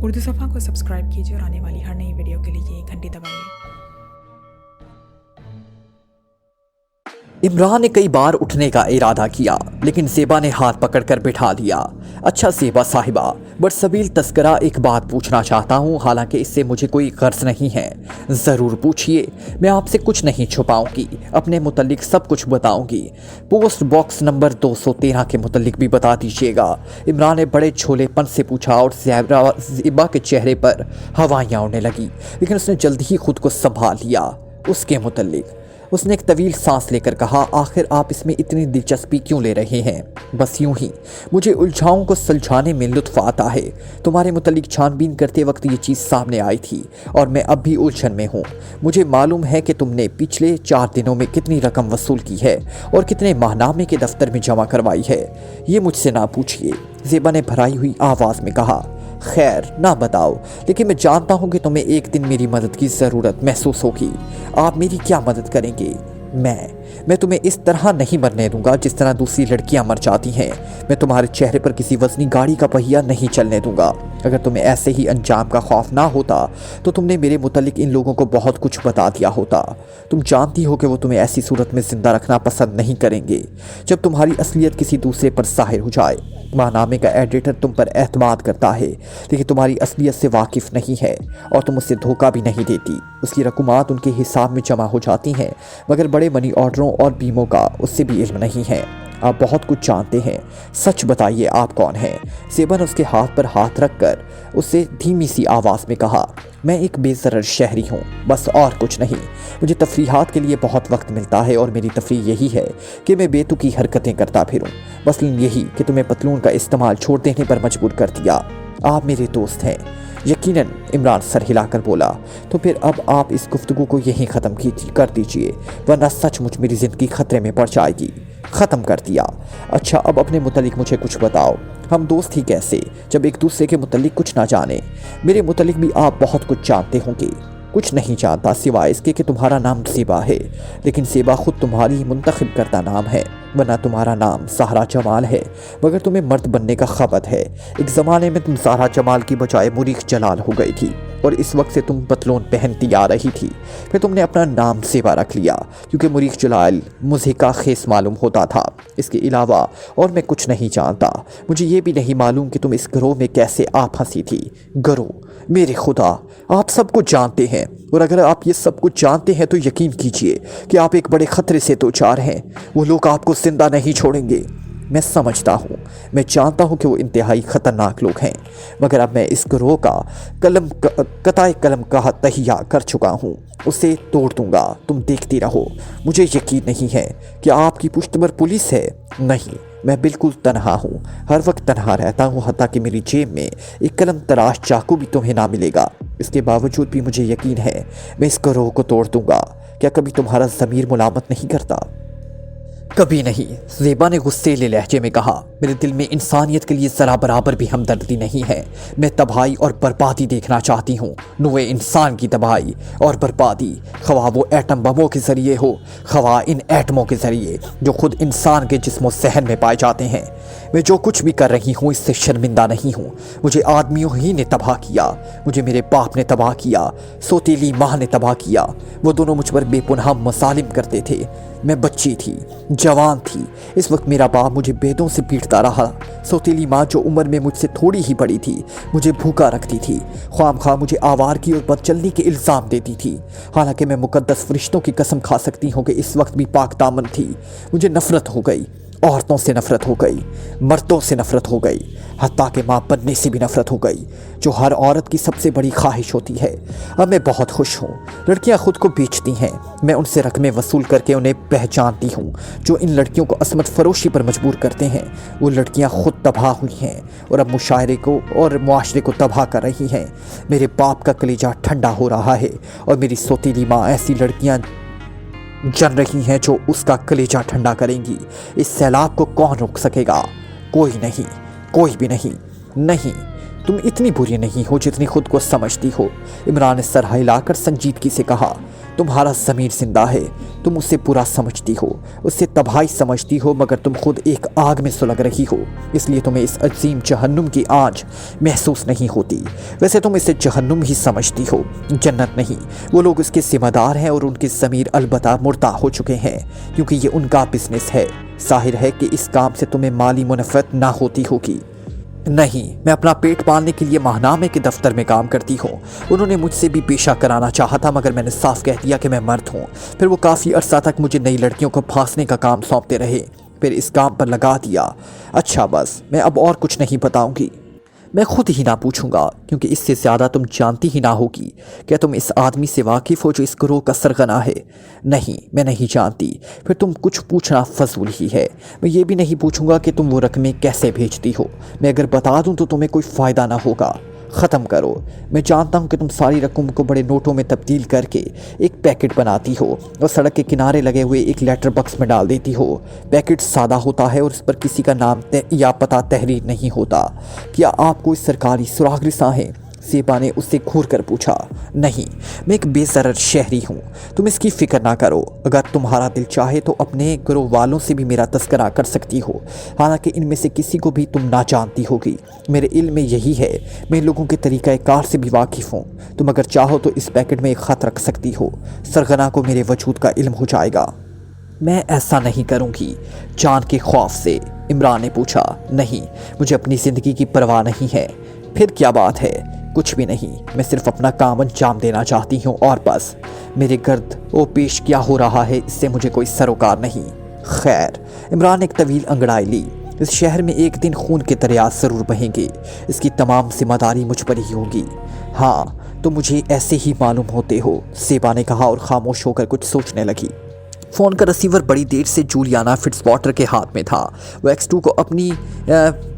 उर्दू सफ़ा को सब्सक्राइब कीजिए और आने वाली हर नई वीडियो के लिए घंटी दबाइए। इमरान ने कई बार उठने का इरादा किया, लेकिन ज़ेबा ने हाथ पकड़कर बिठा दिया। अच्छा ज़ेबा साहिबा, बरसबील तस्करा एक बात पूछना चाहता हूँ, हालांकि इससे मुझे कोई गर्ज नहीं है। ज़रूर पूछिए, मैं आपसे कुछ नहीं छुपाऊंगी, अपने मुतल्लिक सब कुछ बताऊंगी। पोस्ट बॉक्स नंबर 213 के मुतल्लिक भी बता दीजिएगा। इमरान ने बड़े झोलेपन से पूछा और ज़ेबा के चेहरे पर हवाइयाँ उड़ने लगी, लेकिन उसने जल्दी ही खुद को संभाल लिया। उसके मुतल्लिक उसने एक तवील सांस लेकर कहा, आखिर आप इसमें इतनी दिलचस्पी क्यों ले रहे हैं? बस यूं ही मुझे उलझाओं को सुलझाने में लुत्फ़ आता है। तुम्हारे मुतल्लिक छानबीन करते वक्त ये चीज़ सामने आई थी और मैं अब भी उलझन में हूँ। मुझे मालूम है कि तुमने पिछले 4 दिनों में कितनी रकम वसूल की है और कितने माहनामे के दफ्तर में जमा करवाई है। ये मुझसे ना पूछिए, ज़ेबा ने भराई हुई आवाज़ में कहा। खैर ना बताओ, लेकिन मैं जानता हूँ कि तुम्हें एक दिन मेरी मदद की ज़रूरत महसूस होगी। आप मेरी क्या मदद करेंगे? मैं तुम्हें इस तरह नहीं मरने दूंगा जिस तरह दूसरी लड़कियां मर जाती हैं। मैं तुम्हारे चेहरे पर किसी वज़नी गाड़ी का पहिया नहीं चलने दूंगा। अगर तुम्हें ऐसे ही अंजाम का खौफ ना होता तो तुमने मेरे मुतल्लिक इन लोगों को बहुत कुछ बता दिया होता। तुम जानती हो कि वो तुम्हें ऐसी सूरत में ज़िंदा रखना पसंद नहीं करेंगे जब तुम्हारी असलियत किसी दूसरे पर ज़ाहिर हो जाए। माहनामे का एडिटर तुम पर एतमाद करता है, लेकिन तुम्हारी असलियत से वाकिफ़ नहीं है और तुम उससे धोखा भी नहीं देती। उसकी रकूमात उनके हिसाब में जमा हो जाती हैं, मगर बड़े मनी ऑर्डरों और बीमों का उससे भी इल्म नहीं है। आप बहुत कुछ जानते हैं, सच बताइए आप कौन हैं? ज़ेबा ने उसके हाथ पर हाथ रखकर उससे धीमी सी आवाज़ में कहा, मैं एक बेज़रर शहरी हूँ, बस और कुछ नहीं। मुझे तफरीहात के लिए बहुत वक्त मिलता है और मेरी तफरीह यही है कि मैं बेतुकी हरकतें करता फिरूँ। मसलन यही कि तुम्हें पतलून का इस्तेमाल छोड़ देने पर मजबूर कर दिया। आप मेरे दोस्त हैं। यकीनन, इमरान सर हिलाकर बोला। तो फिर अब आप इस गुफ्तगू को यहीं ख़त्म कर दीजिए, वरना सचमुच मेरी ज़िंदगी ख़तरे में पड़ जाएगी। ख़त्म कर दिया। अच्छा, अब अपने मुतल्लिक मुझे कुछ बताओ। हम दोस्त ही कैसे जब एक दूसरे के मुतल्लिक कुछ ना जाने? मेरे मुतल्लिक भी आप बहुत कुछ जानते होंगे। कुछ नहीं जानता सिवाय इसके कि तुम्हारा नाम ज़ेबा है, लेकिन ज़ेबा खुद तुम्हारी मुंतखब करता नाम है, वरना तुम्हारा नाम ज़हरा जमाल है, मगर तुम्हें मर्द बनने का खबत है। एक ज़माने में तुम ज़हरा जमाल की बजाय मुरीख जलाल हो गई थी और इस वक्त से तुम पतलून पहनती आ रही थी। फिर तुमने अपना नाम ज़ेबा रख लिया क्योंकि मुरीख जलाल मुझे का खेस मालूम होता था। इसके अलावा और मैं कुछ नहीं जानता। मुझे ये भी नहीं मालूम कि तुम इस गिरोह में कैसे आ फंसी थी। गिरोह? मेरे खुदा, आप सब कुछ जानते हैं, और अगर आप ये सब कुछ जानते हैं तो यकीन कीजिए कि आप एक बड़े ख़तरे से दो चार हैं। वो लोग आपको जिंदा नहीं छोड़ेंगे। मैं समझता हूँ, मैं जानता हूँ कि वो इंतहाई ख़तरनाक लोग हैं, मगर अब मैं इस गिरोह का कताए कलम का तहिया कर चुका हूँ। उसे तोड़ दूँगा, तुम देखती रहो। मुझे यकीन नहीं है कि आपकी पुश्त पर पुलिस है। नहीं, मैं बिल्कुल तन्हा हूँ, हर वक्त तन्हा रहता हूँ, हत्ता कि मेरी जेब में एक कलम तराश चाकू भी तुम्हें ना मिलेगा। इसके बावजूद भी मुझे यकीन है मैं इस गिरोह को तोड़ दूँगा। क्या कभी तुम्हारा ज़मीर मुलामत नहीं करता? कभी नहीं, ज़ेबा ने गुस्सेले लहजे में कहा। मेरे दिल में इंसानियत के लिए ज़रा बराबर भी हमदर्दी नहीं है। मैं तबाही और बर्बादी देखना चाहती हूँ, नूए इंसान की तबाही और बर्बादी, ख्वाह वो एटम बमों के ज़रिए हो, ख्वाह इन एटमों के ज़रिए जो खुद इंसान के जिस्म और सहन में पाए जाते हैं। मैं जो कुछ भी कर रही हूँ इससे शर्मिंदा नहीं हूँ। मुझे आदमियों ही ने तबाह किया, मुझे मेरे बाप ने तबाह किया, सोतीली माँ ने तबाह किया। वो दोनों मुझ पर बेपुनाह मसालिम करते थे। मैं बच्ची थी, जवान थी। इस वक्त मेरा बाप मुझे बेदों से पीटता रहा। सौतीली माँ जो उम्र में मुझसे थोड़ी ही बड़ी थी, मुझे भूखा रखती थी, ख्वामख्वाह मुझे आवारगी और बदचलनी के इल्ज़ाम देती थी। हालांकि मैं मुकद्दस फरिश्तों की कसम खा सकती हूँ कि इस वक्त भी पाक दामन थी। मुझे नफ़रत हो गई, औरतों से नफ़रत हो गई, मर्दों से नफ़रत हो गई, हत्ता के माँ बनने से भी नफ़रत हो गई, जो हर औरत की सबसे बड़ी ख्वाहिश होती है। अब मैं बहुत खुश हूँ। लड़कियाँ खुद को बेचती हैं, मैं उनसे रकमें वसूल करके उन्हें पहचानती हूँ। जो इन लड़कियों को असमत फरोशी पर मजबूर करते हैं, वो लड़कियाँ खुद तबाह हुई हैं और अब मुशायरे को और मुआशरे को तबाह कर रही हैं। मेरे बाप का कलेजा ठंडा हो रहा है और मेरी सोतीली माँ ऐसी लड़कियाँ जन रही हैं जो उसका कलेजा ठंडा करेंगी। इस सैलाब को कौन रोक सकेगा? कोई नहीं, कोई भी नहीं। नहीं, तुम इतनी बुरी नहीं हो जितनी खुद को समझती हो। इमरान ने सर हिलाकर संजीदगी से कहा, तुम्हारा ज़मीर जिंदा है, तुम उसे बुरा समझती हो, उससे तबाही समझती हो, मगर तुम खुद एक आग में सुलग रही हो, इसलिए तुम्हें इस अजीम जहन्नुम की आंच महसूस नहीं होती। वैसे तुम इसे जहन्नुम ही समझती हो, जन्नत नहीं। वो लोग इसके जिम्मेदार हैं और उनके ज़मीर अलबत्ता मुर्दा हो चुके हैं, क्योंकि ये उनका बिजनेस है। जाहिर है कि इस काम से तुम्हें माली मुनाफत ना होती होगी। नहीं, मैं अपना पेट पालने के लिए माहनामे के दफ्तर में काम करती हूँ। उन्होंने मुझसे भी पेशा कराना चाहा था, मगर मैंने साफ कह दिया कि मैं मर्द हूँ। फिर वो काफ़ी अरसा तक मुझे नई लड़कियों को फांसने का काम सौंपते रहे, फिर इस काम पर लगा दिया। अच्छा बस, मैं अब और कुछ नहीं बताऊँगी। मैं खुद ही ना पूछूंगा, क्योंकि इससे ज़्यादा तुम जानती ही ना होगी। क्या तुम इस आदमी से वाकिफ़ हो जो इस गिरोह का सरगना है? नहीं, मैं नहीं जानती। फिर तुम कुछ पूछना फजूल ही है। मैं ये भी नहीं पूछूंगा कि तुम वो रकमें कैसे भेजती हो। मैं अगर बता दूं तो तुम्हें कोई फ़ायदा ना होगा। ख़त्म करो। मैं जानता हूँ कि तुम सारी रकम को बड़े नोटों में तब्दील करके एक पैकेट बनाती हो और सड़क के किनारे लगे हुए एक लेटर बॉक्स में डाल देती हो। पैकेट सादा होता है और इस पर किसी का नाम या पता तहरीर नहीं होता। क्या आप कोई सरकारी सुरागरिसा हैं? सेबा ने उससे घूर कर पूछा। नहीं, मैं एक बेसरर शहरी हूँ, तुम इसकी फ़िक्र ना करो। अगर तुम्हारा दिल चाहे तो अपने गिरोह वालों से भी मेरा तस्करा कर सकती हो, हालांकि इनमें से किसी को भी तुम ना जानती होगी। मेरे इल्म में यही है, मैं लोगों के तरीक़ा कार से भी वाकिफ़ हूँ। तुम अगर चाहो तो इस पैकेट में एक ख़त रख सकती हो, सरगना को मेरे वजूद का इल्म हो जाएगा। मैं ऐसा नहीं करूँगी, जान के खौफ से इमरान ने पूछा। नहीं, मुझे अपनी ज़िंदगी की परवाह नहीं है। फिर क्या बात है? कुछ भी नहीं, मैं सिर्फ अपना काम अंजाम देना चाहती हूँ और बस। मेरे गर्द वो पेश क्या हो रहा है, इससे मुझे कोई सरोकार नहीं। खैर, इमरान ने एक तवील अंगड़ाई ली। इस शहर में एक दिन खून के दरिया ज़रूर बहेंगे, इसकी तमाम जिम्मेदारी मुझ पर ही होगी। हाँ, तो मुझे ऐसे ही मालूम होते हो, सेबा ने कहा और खामोश होकर कुछ सोचने लगी। फ़ोन का रिसीवर बड़ी देर से जूलियाना फिट्ज़वाटर के हाथ में था। वो X2 को अपनी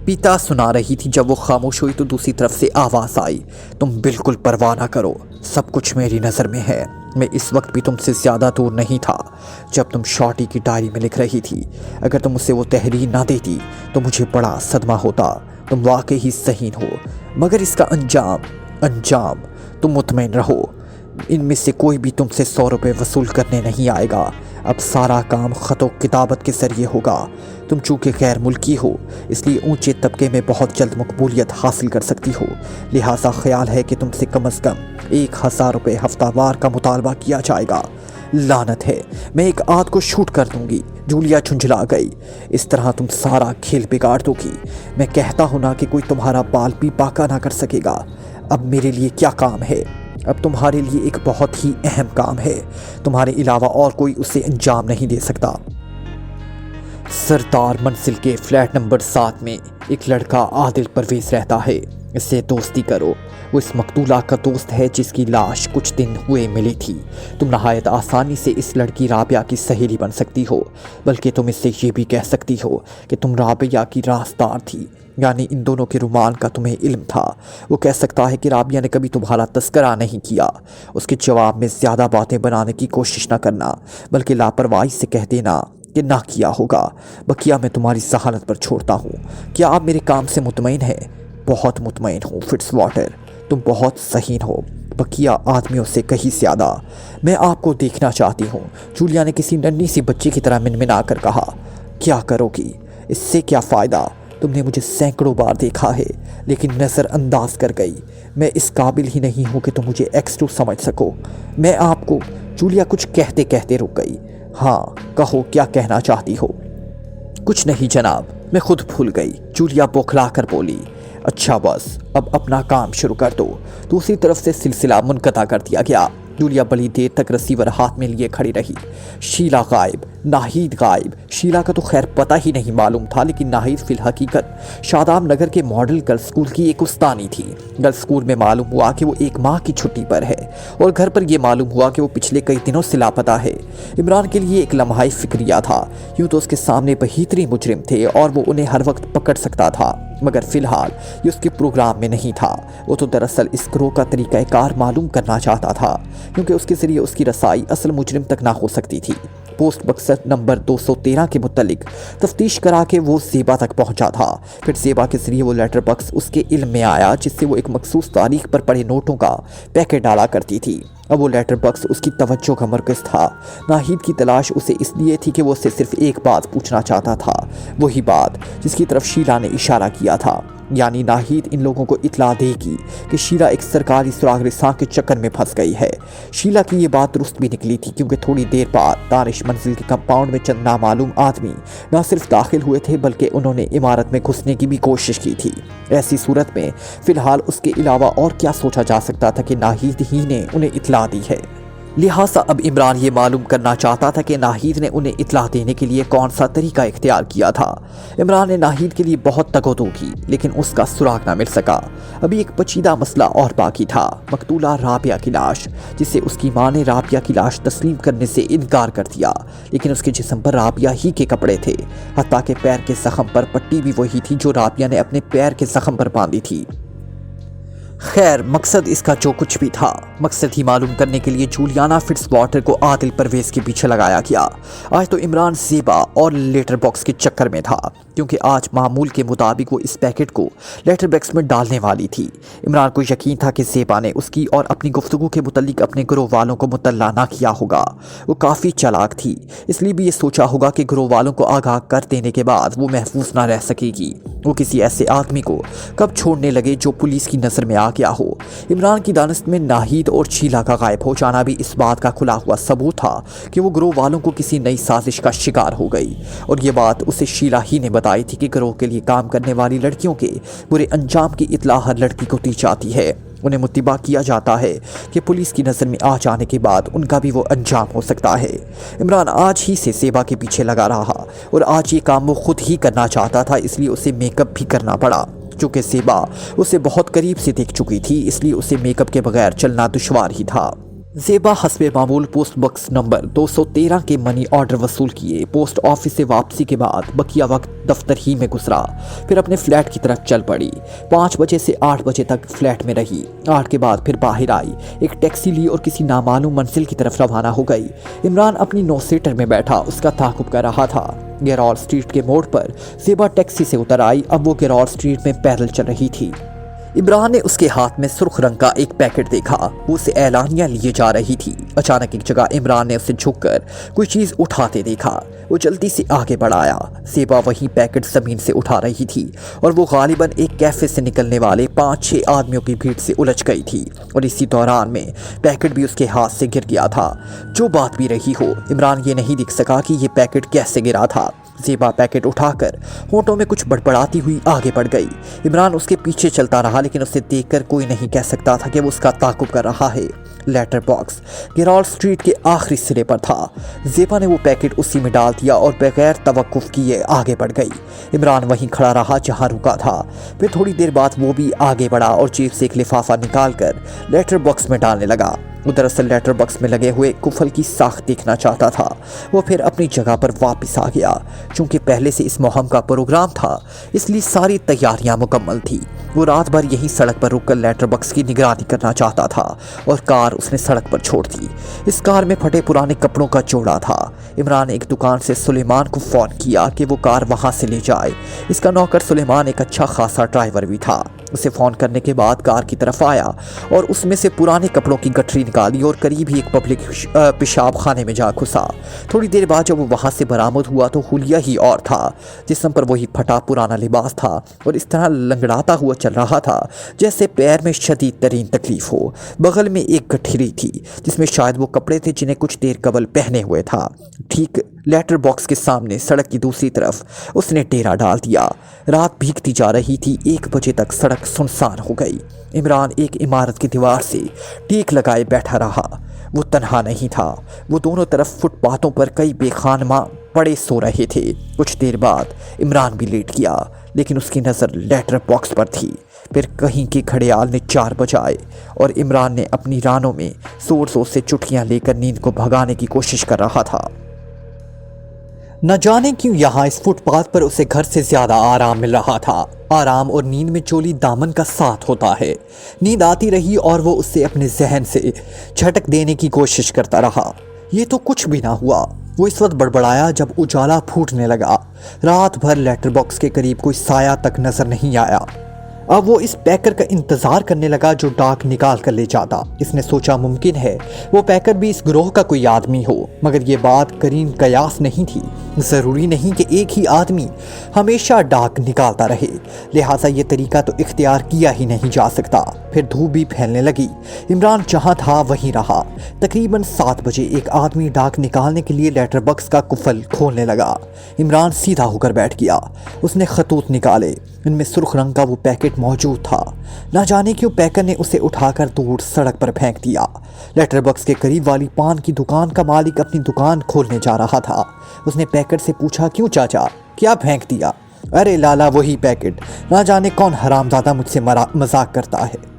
पिता सुना रही थी। जब वो खामोश हुई तो दूसरी तरफ से आवाज़ आई, तुम बिल्कुल परवाह ना करो, सब कुछ मेरी नज़र में है। मैं इस वक्त भी तुमसे ज़्यादा दूर नहीं था जब तुम शॉर्टी की डायरी में लिख रही थी। अगर तुम उसे वो तहरीर ना देती तो मुझे बड़ा सदमा होता। तुम वाकई ही सहीन हो, मगर इसका अंजाम तुम मुतमईन रहो, इनमें से कोई भी तुमसे 100 रुपये वसूल करने नहीं आएगा। अब सारा काम ख़त व किताबत के ज़रिए होगा। तुम चूँकि गैर मुल्की हो, इसलिए ऊंचे तबके में बहुत जल्द मकबूलियत हासिल कर सकती हो। लिहाजा ख्याल है कि तुमसे कम अज़ कम 1000 रुपये हफ्तावार का मुतालबा किया जाएगा। लानत है, मैं एक आद को शूट कर दूंगी। जूलिया झुंझला गई। इस तरह तुम सारा खेल बिगाड़ दोगी। मैं कहता हूँ ना कि कोई तुम्हारा बाल भी बाका ना कर सकेगा। अब मेरे लिए क्या काम है? अब तुम्हारे लिए एक बहुत ही अहम काम है, तुम्हारे अलावा और कोई उसे अंजाम नहीं दे सकता। सरदार मंजिल के फ्लैट नंबर 7 में एक लड़का आदिल परवेज़ रहता है, इससे दोस्ती करो। वो इस मकतूला का दोस्त है जिसकी लाश कुछ दिन हुए मिली थी। तुम नहायत आसानी से इस लड़की राबिया की सहेली बन सकती हो, बल्कि तुम इससे ये भी कह सकती हो कि तुम राबिया की राजदार थी, यानी इन दोनों के रुमान का तुम्हें इल्म था। वो कह सकता है कि राबिया ने कभी तुम्हारा तस्करा नहीं किया। उसके जवाब में ज़्यादा बातें बनाने की कोशिश न करना, बल्कि लापरवाही से कह देना कि ना किया होगा। बकिया मैं तुम्हारी सहालत पर छोड़ता हूँ। क्या आप मेरे काम से मुतमईन हैं? बहुत मुतमईन हूँ फिट्ज़वाटर, तुम बहुत सहीन हो, बकिया आदमियों से कहीं ज़्यादा। मैं आपको देखना चाहती हूँ, जूलिया ने किसी नन्ही सी बच्ची की तरह मिनमिना कर कहा। क्या करोगी? इससे क्या फ़ायदा? तुमने मुझे सैकड़ों बार देखा है, लेकिन नज़रअंदाज कर गई। मैं इस काबिल ही नहीं हूँ कि तुम मुझे X2 समझ सको। मैं आपको। जूलिया कुछ कहते कहते रुक गई। हाँ, कहो, क्या कहना चाहती हो? कुछ नहीं जनाब, मैं खुद भूल गई, जूलिया बौखला कर बोली। अच्छा बस, अब अपना काम शुरू कर दो। दूसरी तरफ से सिलसिला मुनक़ता कर दिया गया। जूलिया बड़ी देर तक रिसीवर हाथ में लिए खड़ी रही। शीला गायब, नाहिद गायब। शीला का तो खैर पता ही नहीं मालूम था, लेकिन नाहिद फिलहकीकत शादाब नगर के मॉडल गर्ल्स स्कूल की एक उस्तानी थी। गर्ल्स स्कूल में मालूम हुआ कि वो 1 माह की छुट्टी पर है, और घर पर यह मालूम हुआ कि वो पिछले कई दिनों से लापता है। इमरान के लिए एक लम्हा फिक्रिया था। यूँ तो उसके सामने बहीतरीन मुजरिम थे और वो उन्हें हर वक्त पकड़ सकता था, मगर फ़िलहाल ये उसके प्रोग्राम में नहीं था। वो तो दरअसल इस गिरोह का तरीक़ाकार मालूम करना चाहता था, क्योंकि उसके ज़रिए उसकी रसाई असल मुजरिम तक ना हो सकती थी। पोस्ट बक्स नंबर 213 के मुतल्लिक तफ्तीश करा के वो ज़ेबा तक पहुंचा था। फिर ज़ेबा के ज़रिए वो लेटर बॉक्स उसके इल्म में आया, जिससे वो एक मखसूस तारीख पर पड़े नोटों का पैकेट डाला करती थी। अब वो लेटर बॉक्स उसकी तवज्जो का मरकज़ था। नाहिद की तलाश उसे इसलिए थी कि वो उससे सिर्फ एक बात पूछना चाहता था, वही बात जिसकी तरफ शीला ने इशारा किया था, यानी नाहिद इन लोगों को इतला देगी कि शीला एक सरकारी सुराग रिसां के चक्कर में फंस गई है। शीला की ये बात दुरुस्त भी निकली थी, क्योंकि थोड़ी देर बाद दानिश मंजिल के कंपाउंड में चंद नामालूम आदमी न सिर्फ दाखिल हुए थे, बल्कि उन्होंने इमारत में घुसने की भी कोशिश की थी। ऐसी सूरत में फ़िलहाल उसके अलावा और क्या सोचा जा सकता था कि नाहिद ही ने उन्हें इतला दी है। लिहाजा अब इमरान ये मालूम करना चाहता था कि नाहिद ने उन्हें इतला देने के लिए कौन सा तरीका इख्तियार किया था। इमरान ने नाहिद के लिए बहुत तगोदो की, लेकिन उसका सुराग ना मिल सका। अभी एक पेचीदा मसला और बाकी था, मकतूला राबिया की लाश, जिसे उसकी मां ने राबिया की लाश तस्लीम करने से इनकार कर दिया, लेकिन उसके जिस्म पर राबिया ही के कपड़े थे। हत्ता के पैर के जख्म पर पट्टी भी वही थी जो राबिया ने अपने पैर के जख्म पर बांधी थी। खैर, मकसद इसका जो कुछ भी था, मकसद ही मालूम करने के लिए जूलियाना फिट्जवाटर को आदिल परवेज़ के पीछे लगाया गया। आज तो इमरान ज़ेबा और लेटर बॉक्स के चक्कर में था, क्योंकि आज मामूल के मुताबिक वो इस पैकेट को लेटर बॉक्स में डालने वाली थी। इमरान को यकीन था कि ज़ेबा ने उसकी और अपनी गुफ्तगू के मुतल्लिक अपने ग्रोह वालों को मुतल्ला ना किया होगा। वो काफ़ी चालाक थी, इसलिए भी ये सोचा होगा कि ग्रोह वालों को आगाह कर देने के बाद वो महफूज ना रह सकेगी। वो किसी ऐसे आदमी को कब छोड़ने लगे जो पुलिस की नज़र में आ गया हो। इमरान की दानिश में नाहिद और शीला का गायब हो जाना भी इस बात का खुला हुआ सबूत था कि वो ग्रोह वालों को किसी नई साजिश का शिकार हो गई, और ये बात उसे शीला ही ने बताई थी कि ग्रोह के लिए काम करने वाली लड़कियों के बुरे अंजाम की इत्ला हर लड़की को दी जाती है। उन्हें मुत्तबा किया जाता है कि पुलिस की नज़र में आ जाने के बाद उनका भी वो अंजाम हो सकता है। इमरान आज ही से ज़ेबा के पीछे लगा रहा, और आज ये काम वो खुद ही करना चाहता था, इसलिए उसे मेकअप भी करना पड़ा। चूँकि ज़ेबा उसे बहुत करीब से देख चुकी थी, इसलिए उसे मेकअप के बगैर चलना दुश्वार ही था। ज़ेबा हस्बे मामूल पोस्ट बॉक्स नंबर 213 के मनी ऑर्डर वसूल किए। पोस्ट ऑफिस से वापसी के बाद बकिया वक्त दफ्तर ही में गुजरा, फिर अपने फ्लैट की तरफ चल पड़ी। 5 बजे से 8 बजे तक फ्लैट में रही। 8 के बाद फिर बाहर आई, एक टैक्सी ली और किसी नामालूम मंजिल की तरफ रवाना हो गई। इमरान अपनी 9 सीटर में बैठा उसका ताक़ुब कर रहा था। गेरौर स्ट्रीट के मोड़ पर ज़ेबा टैक्सी से उतर आई। अब वो गेरौर स्ट्रीट में पैदल चल रही थी। इमरान ने उसके हाथ में सुर्ख रंग का एक पैकेट देखा, वो उसे एलानिया लिए जा रही थी। अचानक एक जगह इमरान ने उसे झुककर कोई चीज़ उठाते देखा। वो जल्दी से आगे बढ़ाया। ज़ेबा वही पैकेट ज़मीन से उठा रही थी, और वो गालिबन एक कैफ़े से निकलने वाले 5-6 आदमियों की भीड़ से उलझ गई थी, और इसी दौरान में पैकेट भी उसके हाथ से गिर गया था। जो बात भी रही हो, इमरान ये नहीं दिख सका कि ये पैकेट कैसे गिरा था। ज़ेबा पैकेट उठाकर होठों में कुछ बड़बड़ाती हुई आगे बढ़ गई। इमरान उसके पीछे चलता रहा, लेकिन उसे देखकर कोई नहीं कह सकता था कि वो उसका ताक़ुब कर रहा है। लेटर बॉक्स गेरौर स्ट्रीट के आखिरी सिरे पर था। ज़ेबा ने वो पैकेट उसी में डाल दिया और बगैर तवक्कुफ किए आगे बढ़ गई। इमरान वहीं खड़ा रहा जहां रुका था। फिर थोड़ी देर बाद वो भी आगे बढ़ा और जेब से एक लिफाफा निकालकर लेटर बॉक्स में डालने लगा। वो दरअसल लेटर बॉक्स में लगे हुए कुफल की साख देखना चाहता था। वो फिर अपनी जगह पर वापस आ गया। चूँकि पहले से इस मुहिम का प्रोग्राम था, इसलिए सारी तैयारियां मुकम्मल थी। वो रात भर यहीं सड़क पर रुककर लेटर बॉक्स की निगरानी करना चाहता था, और कार उसने सड़क पर छोड़ दी। इस कार में फटे पुराने कपड़ों का जोड़ा था। इमरान ने एक दुकान से सुलेमान को फ़ोन किया कि वो कार वहाँ से ले जाए। इसका नौकर सुलेमान एक अच्छा खासा ड्राइवर भी था। उसे फ़ोन करने के बाद कार की तरफ आया और उसमें से पुराने कपड़ों की गठरी निकाली और करीब ही एक पब्लिक पेशाब खाने में जा घुसा। थोड़ी देर बाद जब वो वहाँ से बरामद हुआ तो हुलिया ही और था। जिस्म पर वही फटा पुराना लिबास था, और इस तरह लंगड़ाता हुआ चल रहा था जैसे पैर में शदीद तरीन तकलीफ हो। बगल में एक गठरी थी जिसमें शायद वो कपड़े थे जिन्हें कुछ देर कबल पहने हुए था। ठीक लेटर बॉक्स के सामने सड़क की दूसरी तरफ उसने डेरा डाल दिया। रात भीगती जा रही थी। 1 बजे तक सड़क सुनसान हो गई। इमरान एक इमारत की दीवार से टेक लगाए बैठा रहा। वो तन्हा नहीं था। वो दोनों तरफ फुटपाथों पर कई बेखानमा पड़े सो रहे थे। कुछ देर बाद इमरान भी लेट गया, लेकिन उसकी नज़र लेटर बॉक्स पर थी। फिर कहीं के घड़ियाल ने 4 बजाए और इमरान ने अपनी रानों में जोर जोर से चुटकियां लेकर नींद को भगाने की कोशिश कर रहा था। न जाने क्यों यहाँ इस फुटपाथ पर उसे घर से ज़्यादा आराम मिल रहा था। आराम और नींद में चोली दामन का साथ होता है। नींद आती रही और वो उससे अपने जहन से झटक देने की कोशिश करता रहा। ये तो कुछ भी ना हुआ। वो इस वक्त बड़बड़ाया जब उजाला फूटने लगा। रात भर लेटर बॉक्स के करीब कोई साया तक नजर नहीं आया। अब वो इस पैकर का इंतजार करने लगा जो डाक निकाल कर ले जाता। इसने सोचा मुमकिन है वो पैकर भी इस ग्रोह का कोई आदमी हो, मगर ये बात करीन कयास नहीं थी। ज़रूरी नहीं कि एक ही आदमी हमेशा डाक निकालता रहे, लिहाजा ये तरीका तो इख्तियार किया ही नहीं जा सकता। फिर धूप भी फैलने लगी। इमरान जहाँ था वहीं रहा। तकरीबन 7 बजे एक आदमी डाक निकालने के लिए लेटर बॉक्स का कुफल खोलने लगा। इमरान सीधा होकर बैठ गया। उसने खतूत निकाले, इनमें सुर्ख रंग का वो पैकेट मौजूद था। ना जाने क्यों पैकर ने उसे उठाकर दूर सड़क पर फेंक दिया। लेटर बॉक्स के करीब वाली पान की दुकान का मालिक अपनी दुकान खोलने जा रहा था। उसने पैकर से पूछा, क्यों चाचा, क्या फेंक दिया? अरे लाला, वही पैकेट, ना जाने कौन हरामजादा मुझसे मजाक करता है।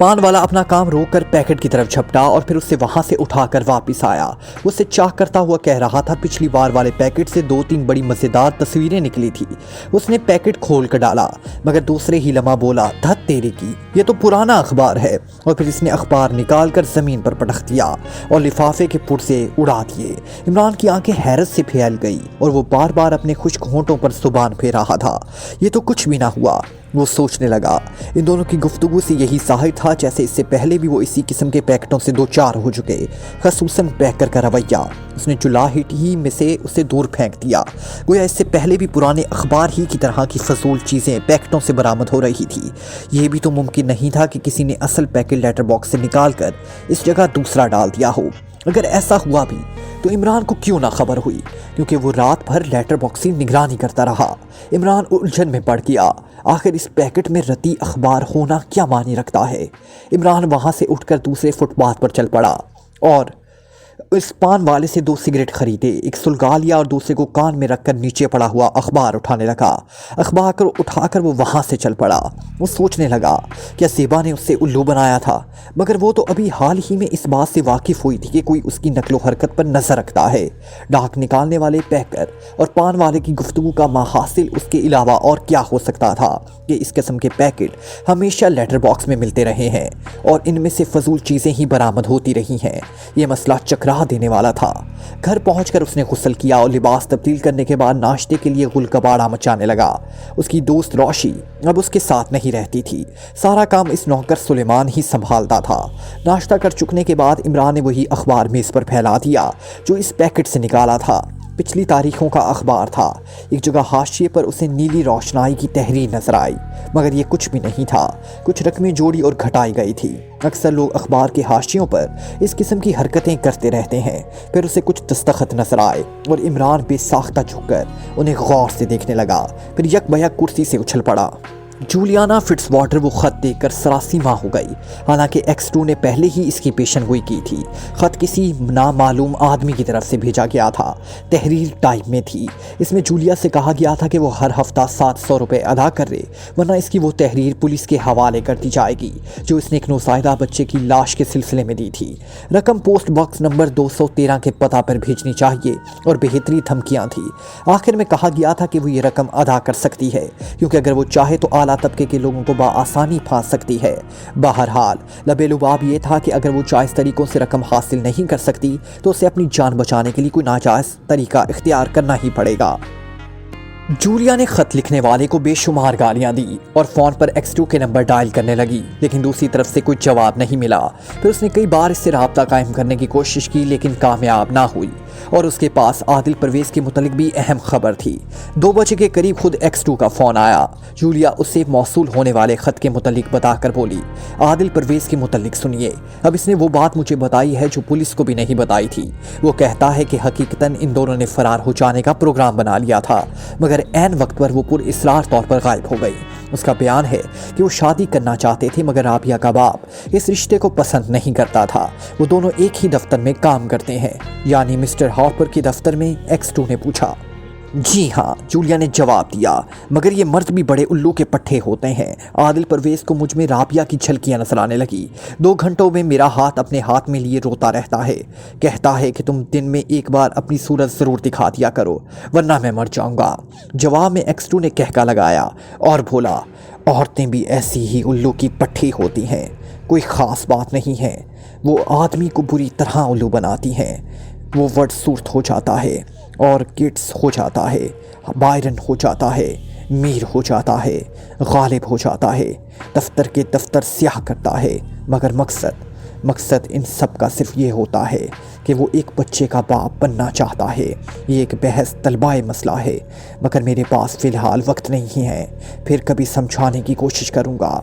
पान वाला अपना काम रोक कर पैकेट की तरफ झपटा और फिर उसे वहां से उठाकर वापस आया। उससे चाह करता हुआ कह रहा था, पिछली बार वाले पैकेट से 2-3 बड़ी मजेदार तस्वीरें निकली थी। उसने पैकेट खोल कर डाला, मगर दूसरे ही लम्हा बोला, धत तेरे की, ये तो पुराना अखबार है। और फिर इसने अखबार निकाल कर जमीन पर पटक दिया और लिफाफे के पुर्जे उड़ा दिए। इमरान की आंखें हैरत से फैल गई और वो बार बार अपने खुश्क होंठों पर जुबान फेर रहा था। ये तो कुछ भी ना हुआ। वो सोचने लगा, इन दोनों की गुफ्तगू से यही ज़ाहिर था जैसे इससे पहले भी वो इसी किस्म के पैकेटों से 2-4 हो चुके, खसूसन पैकर का रवैया। उसने चुलाहिट ही में से उसे दूर फेंक दिया। गोया इससे पहले भी पुराने अखबार ही की तरह की फजूल चीज़ें पैकेटों से बरामद हो रही थी। ये भी तो मुमकिन नहीं था कि किसी ने असल पैकेट लेटर बॉक्स से निकाल कर इस जगह दूसरा डाल दिया हो। अगर ऐसा हुआ भी तो इमरान को क्यों ना खबर हुई, क्योंकि वो रात भर लेटर बॉक्स की निगरानी करता रहा। इमरान उलझन में पड़ गया। आखिर इस पैकेट में रती अखबार होना क्या मानी रखता है। इमरान वहां से उठकर दूसरे फुटपाथ पर चल पड़ा और इस पान वाले से 2 सिगरेट खरीदे, एक सुलगा लिया और दूसरे को कान में रखकर नीचे पड़ा हुआ अखबार उठाने लगा। अखबार को उठाकर वो वहाँ से चल पड़ा। वो सोचने लगा, क्या ज़ेबा ने उससे उल्लू बनाया था? मगर वो तो अभी हाल ही में इस बात से वाकिफ़ हुई थी कि कोई उसकी नकलो हरकत पर नज़र रखता है। डाक निकालने वाले पैकर और पान वाले की गुफ्तगू का माहासिल उसके अलावा और क्या हो सकता था कि इस किस्म के पैकेट हमेशा लेटर बॉक्स में मिलते रहे हैं और इनमें से फजूल चीज़ें ही बरामद होती रही हैं। ये मसला चकरा देने वाला था। घर पहुंचकर उसने गुस्ल किया और लिबास तब्दील करने के बाद नाश्ते के लिए गुलकबाड़ा मचाने लगा। उसकी दोस्त रोशी अब उसके साथ नहीं रहती थी। सारा काम इस नौकर सुलेमान ही संभालता था। नाश्ता कर चुकने के बाद इमरान ने वही अखबार मेज़ पर फैला दिया जो इस पैकेट से निकाला था। पिछली तारीखों का अखबार था। एक जगह हाशिए पर उसे नीली रोशनाई की तहरीर नजर आई, मगर ये कुछ भी नहीं था। कुछ रकमें जोड़ी और घटाई गई थी। अक्सर लोग अखबार के हाशियों पर इस किस्म की हरकतें करते रहते हैं। फिर उसे कुछ दस्तखत नजर आए और इमरान बेसाख्ता झुककर उन्हें गौर से देखने लगा। फिर यकबयक कुर्सी से उछल पड़ा। जूलियाना फिट्जवाटर वो ख़त देखकर सरासीमा हो गई। हालांकि X2 ने पहले ही इसकी पेशनगोई की थी। ख़त किसी नामालूम आदमी की तरफ से भेजा गया था। तहरीर टाइप में थी। इसमें जूलिया से कहा गया था कि वो हर हफ्ता 700 रुपये अदा कर दे, वरना इसकी वो तहरीर पुलिस के हवाले कर दी जाएगी जो इसने एक नौसायदा बच्चे की लाश के सिलसिले में दी थी। रकम पोस्ट बॉक्स नंबर 213 के पता पर भेजनी चाहिए और बेहतरी धमकियाँ थी। आखिर में कहा गया था कि वो ये रकम अदा कर सकती है, क्योंकि अगर वो चाहे तो आला तबके के लोगों को बआसानी फांस सकती है। बहरहाल लबेलुबाब ये था कि अगर वो जायज़ तरीकों से रकम हासिल नहीं कर सकती तो उसे अपनी जान बचाने के लिए कोई नाजायज़ तरीका इख्तियार करना ही पड़ेगा। जूलिया ने खत लिखने वाले को बेशुमार गालियां दी और फ़ोन पर X2 के नंबर डायल करने लगी, लेकिन दूसरी तरफ से कोई जवाब नहीं मिला। फिर उसने कई बार इससे राब्ता कायम करने की कोशिश की, लेकिन कामयाब ना हुई। और उसके पास आदिल परवेज़ के मुतल्लिक भी अहम खबर थी। 2 बजे के करीब खुद X2 का फ़ोन आया। जूलिया उससे मौसूल होने वाले ख़त के मुतल्लिक बताकर बोली, आदिल परवेज़ के मुतल्लिक सुनिए, अब इसने वो बात मुझे बताई है जो पुलिस को भी नहीं बताई थी। वो कहता है कि हकीकतन इन दोनों ने फ़रार हो जाने का प्रोग्राम बना लिया था, मगर ऐन वक्त पर वो पुरइसरार तौर पर गायब हो गई। उसका बयान है कि वो शादी करना चाहते थे, मगर राबिया का बाप इस रिश्ते को पसंद नहीं करता था। वो दोनों एक ही दफ्तर में काम करते हैं, यानी मिस्टर हार्पर के दफ्तर में। X2 ने पूछा। जी हाँ, जूलिया ने जवाब दिया, मगर ये मर्द भी बड़े उल्लू के पट्टे होते हैं। आदिल परवेज़ को मुझ में राबिया की झलकियाँ नजर आने लगी। 2 घंटों में मेरा हाथ अपने हाथ में लिए रोता रहता है। कहता है कि तुम दिन में एक बार अपनी सूरत ज़रूर दिखा दिया करो, वरना मैं मर जाऊँगा। जवाब में X2 ने कहका लगाया और बोला, औरतें भी ऐसी ही उल्लू की पट्टी होती हैं, कोई ख़ास बात नहीं है। वो आदमी को बुरी तरह उल्लू बनाती हैं। وہ ورڈ صورت ہو جاتا ہے اور کٹس ہو جاتا ہے، بائرن ہو جاتا ہے، میر ہو جاتا ہے، غالب ہو جاتا ہے، دفتر کے دفتر سیاہ کرتا ہے، مگر مقصد ان سب کا صرف یہ ہوتا ہے کہ وہ ایک بچے کا باپ بننا چاہتا ہے۔ یہ ایک بحث طلبائی مسئلہ ہے، مگر میرے پاس فی الحال وقت نہیں ہے، پھر کبھی سمجھانے کی کوشش کروں گا۔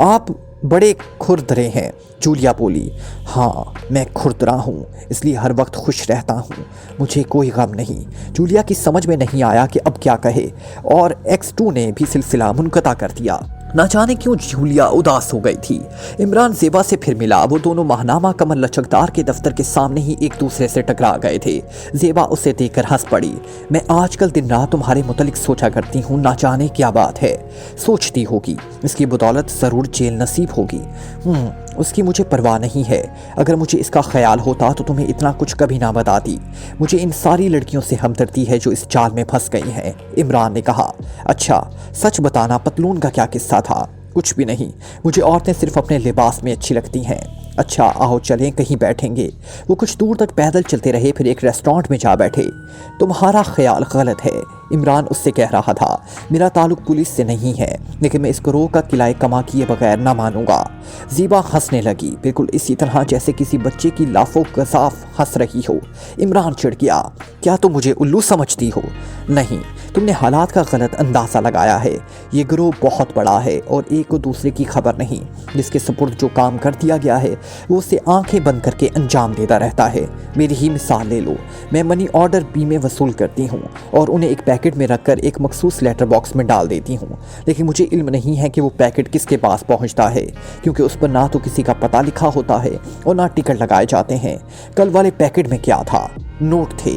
آپ بڑے کھردرے ہیں، جولیا بولی۔ ہاں، میں کھردرا ہوں، اس لیے ہر وقت خوش رہتا ہوں، مجھے کوئی غم نہیں۔ جولیا کی سمجھ میں نہیں آیا کہ اب کیا کہے، اور X2 نے بھی سلسلہ منقطع کر دیا۔ نہ جانے کیوں جولیا اداس ہو گئی تھی۔ عمران زیبا سے پھر ملا، وہ دونوں ماہنامہ کمر لچکدار کے دفتر کے سامنے ہی ایک دوسرے سے ٹکرا گئے تھے۔ زیبا اسے دیکھ کر ہنس پڑی۔ میں آج کل دن رات تمہارے متعلق سوچا کرتی ہوں، نہ جانے کیا بات ہے۔ سوچتی ہوگی، اس کی بدولت ضرور جیل نصیب ہوگی۔ اس کی مجھے پرواہ نہیں ہے، اگر مجھے اس کا خیال ہوتا تو تمہیں اتنا کچھ کبھی نہ بتاتی۔ مجھے ان ساری لڑکیوں سے ہمدردی ہے جو اس جال میں پھنس گئی ہیں، عمران نے کہا۔ اچھا، سچ بتانا پتلون کا کیا قصہ تھا؟ کچھ بھی نہیں، مجھے عورتیں صرف اپنے لباس میں اچھی لگتی ہیں۔ اچھا آؤ چلیں، کہیں بیٹھیں گے۔ وہ کچھ دور تک پیدل چلتے رہے، پھر ایک ریسٹورانٹ میں جا بیٹھے۔ تمہارا خیال غلط ہے، عمران اس سے کہہ رہا تھا۔ میرا تعلق پولیس سے نہیں ہے، لیکن میں اس گروہ کا قلعہ کما کیے بغیر نہ مانوں گا۔ زیبا ہنسنے لگی، بالکل اسی طرح جیسے کسی بچے کی لاف و گزاف ہنس رہی ہو۔ عمران چڑھ گیا۔ کیا تم مجھے الو سمجھتی ہو؟ نہیں، تم نے حالات کا غلط اندازہ لگایا ہے۔ یہ گروہ بہت بڑا ہے اور ایک کو دوسرے کی خبر نہیں۔ جس کے سپرد جو کام کر دیا گیا ہے وہ اسے آنکھیں بند کر کے انجام دیتا رہتا ہے۔ میری ہی مثال لے لو، میں منی آرڈر بیمے وصول کرتی ہوں اور انہیں ایک پیکٹ میں رکھ کر ایک مخصوص لیٹر باکس میں ڈال دیتی ہوں، لیکن مجھے علم نہیں ہے کہ وہ پیکٹ کس کے پاس پہنچتا ہے، کیونکہ اس پر نہ تو کسی کا پتہ لکھا ہوتا ہے اور نہ ٹکٹ لگائے جاتے ہیں۔ کل والے پیکٹ میں کیا تھا؟ نوٹ تھے۔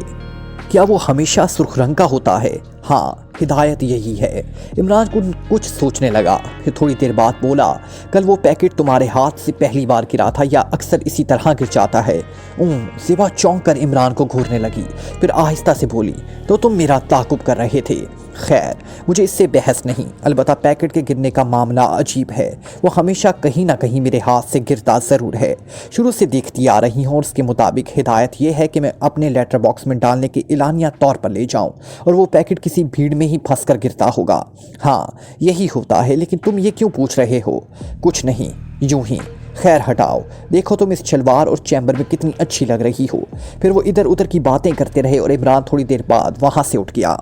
کیا وہ ہمیشہ سرخ رنگ کا ہوتا ہے؟ ہاں، ہدایت یہی ہے۔ عمران کچھ سوچنے لگا، پھر تھوڑی دیر بعد بولا، کل وہ پیکٹ تمہارے ہاتھ سے پہلی بار گرا تھا یا اکثر اسی طرح گر جاتا ہے؟ زیبا چونک کر عمران کو گھورنے لگی، پھر آہستہ سے بولی، تو تم میرا تعاقب کر رہے تھے؟ خیر، مجھے اس سے بحث نہیں، البتہ پیکٹ کے گرنے کا معاملہ عجیب ہے۔ وہ ہمیشہ کہیں نہ کہیں میرے ہاتھ سے گرتا ضرور ہے، شروع سے دیکھتی آ رہی ہوں، اور اس کے مطابق ہدایت یہ ہے کہ میں اپنے لیٹر باکس میں ڈالنے کے اعلانیہ طور پر لے جاؤں اور وہ پیکٹ کسی بھیڑ میں ہی پھنس کر گرتا ہوگا۔ ہاں، یہی ہوتا ہے، لیکن تم یہ کیوں پوچھ رہے ہو؟ کچھ نہیں، یوں ہی۔ خیر ہٹاؤ، دیکھو تم اس شلوار اور چیمبر میں کتنی اچھی لگ رہی ہو۔ پھر وہ ادھر ادھر کی باتیں کرتے رہے اور عمران تھوڑی دیر بعد وہاں سے اٹھ گیا۔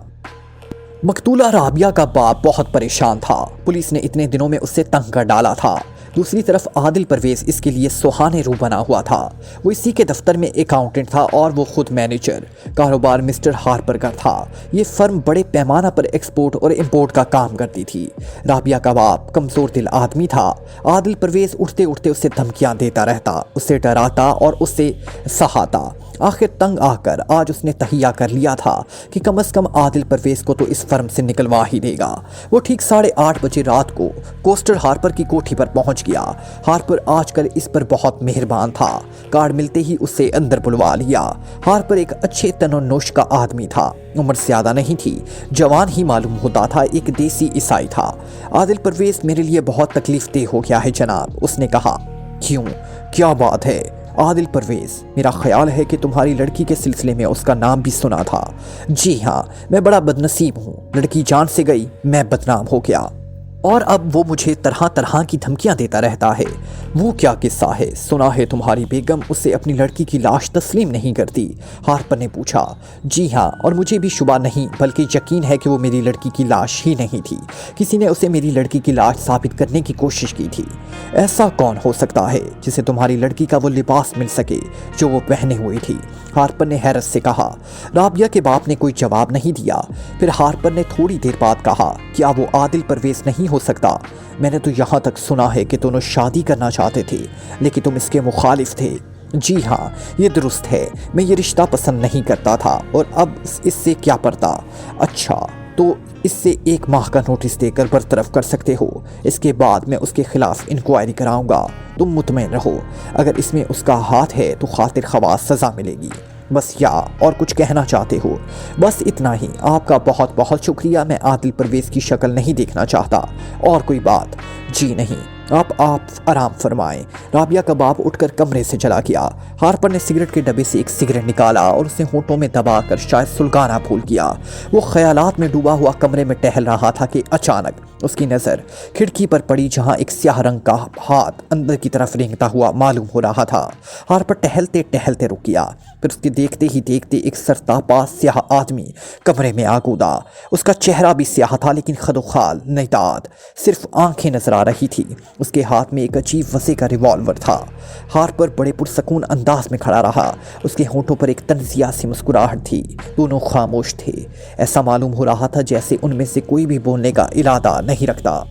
مقتولہ رابعہ کا باپ بہت پریشان تھا، پولیس نے اتنے دنوں میں اسے تنگ کر ڈالا تھا۔ دوسری طرف عادل پرویز اس کے لیے سہانے رو بنا ہوا تھا۔ وہ اسی کے دفتر میں اکاؤنٹنٹ تھا اور وہ خود مینیجر۔ کاروبار مسٹر ہارپر کا تھا۔ یہ فرم بڑے پیمانہ پر ایکسپورٹ اور امپورٹ کا کام کرتی تھی۔ رابعہ کا باپ کمزور دل آدمی تھا۔ عادل پرویز اٹھتے اٹھتے اسے دھمکیاں دیتا رہتا، اسے ڈراتا اور اسے سہاتا۔ آخر تنگ آ کر آج اس نے تہیہ کر لیا تھا کہ کم از کم عادل پرویز کو تو اس فرم سے نکلوا ہی دے گا۔ وہ ٹھیک 8:30 بجے رات کو کوسٹر ہارپر کی کوٹھی پر پہنچ گیا۔ ہارپر آج کل اس پر بہت مہربان تھا، کارڈ ملتے ہی اسے اندر بلوا لیا۔ ہارپر ایک اچھے تن و نوش کا آدمی تھا، عمر زیادہ نہیں تھی، جوان ہی معلوم ہوتا تھا، ایک دیسی عیسائی تھا۔ عادل پرویز میرے لیے بہت تکلیف دہ ہو گیا ہے جناب، اس نے کہا۔ کیوں؟ کیا بات ہے؟ عادل پرویز، میرا خیال ہے کہ تمہاری لڑکی کے سلسلے میں اس کا نام بھی سنا تھا۔ جی ہاں، میں بڑا بدنصیب ہوں، لڑکی جان سے گئی، میں بدنام ہو گیا، اور اب وہ مجھے طرح طرح کی دھمکیاں دیتا رہتا ہے۔ وہ کیا قصہ ہے؟ سنا ہے تمہاری بیگم اسے اپنی لڑکی کی لاش تسلیم نہیں کرتی، ہارپر نے پوچھا۔ جی ہاں، اور مجھے بھی شبہ نہیں بلکہ یقین ہے کہ وہ میری لڑکی کی لاش ہی نہیں تھی، کسی نے اسے میری لڑکی کی لاش ثابت کرنے کی کوشش کی تھی۔ ایسا کون ہو سکتا ہے جسے تمہاری لڑکی کا وہ لباس مل سکے جو وہ پہنے ہوئی تھی؟ ہارپر نے حیرت سے کہا۔ رابعہ کے باپ نے کوئی جواب نہیں دیا۔ پھر ہارپر نے تھوڑی دیر بعد کہا، کیا وہ عادل پرویز نہیں ہو سکتا؟ میں نے تو یہاں تک سنا ہے کہ دونوں شادی کرنا چاہتے تھے، لیکن تم اس کے مخالف تھے۔ جی ہاں، یہ درست ہے، میں یہ رشتہ پسند نہیں کرتا تھا، اور اب اس سے کیا پڑتا؟ اچھا، تو اس سے 1 ماہ کا نوٹس دے کر برطرف کر سکتے ہو، اس کے بعد میں اس کے خلاف انکوائری کراؤں گا، تم مطمئن رہو، اگر اس میں اس کا ہاتھ ہے تو خاطر خواہ سزا ملے گی۔ बस या और कुछ कहना चाहते हो? बस इतना ही। आपका बहुत बहुत शुक्रिया। मैं आदिल परवेज़ की शक्ल नहीं देखना चाहता। और कोई बात? जी नहीं। आप आराम फरमाएं। राबिया का बाप उठकर कमरे से चला गया। हार्पर ने सिगरेट के डब्बे से एक सिगरेट निकाला और उसे होठों में दबाकर शायद सुलगाना भूल गया। वो ख्यालात में डूबा हुआ कमरे में टहल रहा था कि अचानक उसकी नज़र खिड़की पर पड़ी, जहां एक स्याह रंग का हाथ अंदर की तरफ रेंगता हुआ मालूम हो रहा था। हार्पर टहलते टहलते रुक गया। फिर उसके देखते ही देखते एक सरतापा स्याह आदमी कमरे में आ कूदा। उसका चेहरा भी स्याह था, लेकिन खदोखाल निदाद, सिर्फ आंखें नजर आ रही थी। उसके हाथ में एक अजीब वसे का रिवॉल्वर था। हार्पर बड़े पुरसकून अंदाज में खड़ा रहा। उसके होठों पर एक तंजिया सी मुस्कुराहट थी। दोनों खामोश थे। ऐसा मालूम हो रहा था जैसे उनमें से कोई भी बोलने का इरादा नहीं रखता।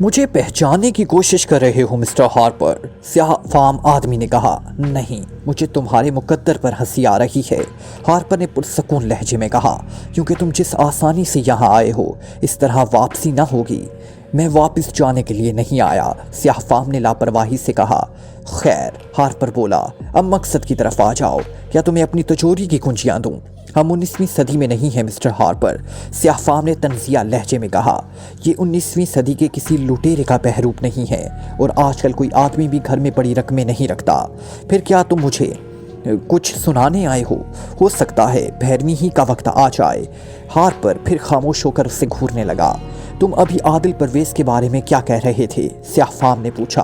मुझे पहचानने की कोशिश कर रहे हो मिस्टर हार्पर? स्याह फाम आदमी ने कहा। नहीं, मुझे तुम्हारे मुकद्दर पर हंसी आ रही है, हार्पर ने पुरसकून लहजे में कहा, क्योंकि तुम जिस आसानी से यहाँ आए हो इस तरह वापसी ना होगी। मैं वापस जाने के लिए नहीं आया, स्याह फाम ने लापरवाही से कहा। खैर, हार्पर बोला, अब मकसद की तरफ आ जाओ। क्या तुम्हें अपनी तिजोरी की कुंजियां दूं? हम 19वीं सदी में नहीं हैं मिस्टर हार्पर, स्याह फाम ने तंजिया लहजे में कहा। ये 19वीं सदी के किसी लुटेरे का बहरूप नहीं है, और आजकल कोई आदमी भी घर में पड़ी रकमें नहीं रखता। फिर क्या तुम मुझे कुछ सुनाने आए हो सकता है 12वीं ही का वक्त आ जाए। हार्पर फिर खामोश होकर उससे घूरने लगा। तुम अभी आदिल परवेज़ के बारे में क्या कह रहे थे? स्याह फाम ने पूछा।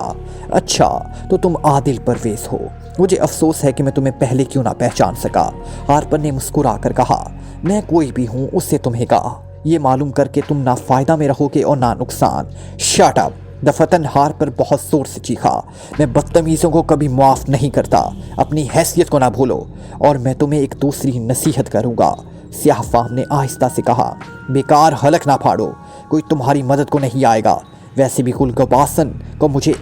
अच्छा, तो तुम आदिल परवेज़ हो। मुझे अफसोस है कि मैं तुम्हें पहले क्यों ना पहचान सका, हार्पर ने मुस्कुरा कर कहा। मैं कोई भी हूँ उससे तुम्हें कहा, ये मालूम करके तुम ना फ़ायदा में रहोगे और ना नुकसान। शट अप, दफतन हार्पर बहुत जोर से चीखा। मैं बदतमीज़ों को कभी माफ़ नहीं करता, अपनी हैसियत को ना भूलो। और मैं तुम्हें एक दूसरी नसीहत करूँगा, स्याह फाम ने आहिस्ता से कहा। बेकार हलक ना फाड़ो, कोई तुम्हारी मदद को नहीं आएगा। वैसे भी गुलगबासन को मुझे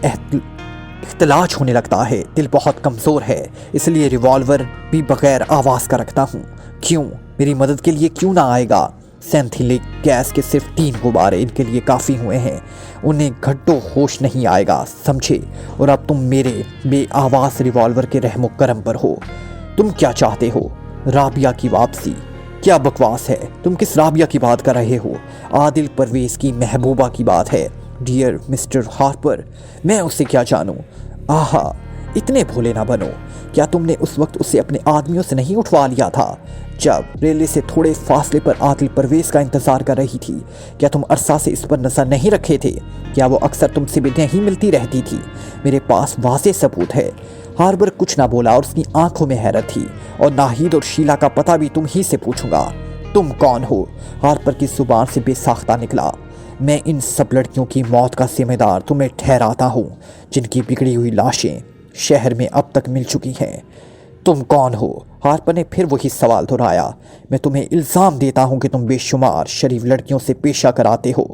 इख्तलाज होने लगता है, दिल बहुत कमज़ोर है, इसलिए रिवॉल्वर भी बगैर आवाज़ का रखता हूँ। क्यों, मेरी मदद के लिए क्यों ना आएगा? सेंथिलिक गैस के सिर्फ 3 गुब्बारे इनके लिए काफ़ी हुए हैं, उन्हें घट्टो होश नहीं आएगा, समझे? और अब तुम मेरे बे आवाज़ रिवॉल्वर के रहमो करम पर हो। तुम क्या चाहते हो? राबिया की वापसी? क्या बकवास है, तुम किस राबिया की बात कर रहे हो? आदिल परवेज़ की महबूबा की बात है। डियर मिस्टर हार्पर, मैं उससे क्या जानूं? आहा, इतने भोले ना बनो। क्या तुमने उस वक्त उसे अपने आदमियों से नहीं उठवा लिया था जब रेलवे से थोड़े फासले पर आदिल परवेज़ का इंतज़ार कर रही थी? क्या तुम अरसा से इस पर नज़र नहीं रखे थे? क्या वो अक्सर तुमसे भी नहीं मिलती रहती थी? मेरे पास वाज़ेह सबूत है। हार्बर कुछ ना बोला और उसकी आंखों में हैरत थी। और नाहिद और शीला का पता भी तुम ही से पूछूंगा। तुम कौन हो? हार्पर की जुबान से बेसाख्ता निकला। मैं इन सब लड़कियों की मौत का जिम्मेदार तुम्हें ठहराता हूँ, जिनकी बिगड़ी हुई लाशें शहर में अब तक मिल चुकी हैं। तुम कौन हो? हार्पर ने फिर वही सवाल दोहराया। मैं तुम्हें इल्ज़ाम देता हूँ कि तुम बेशुमार शरीफ लड़कियों से पेशा कराते हो।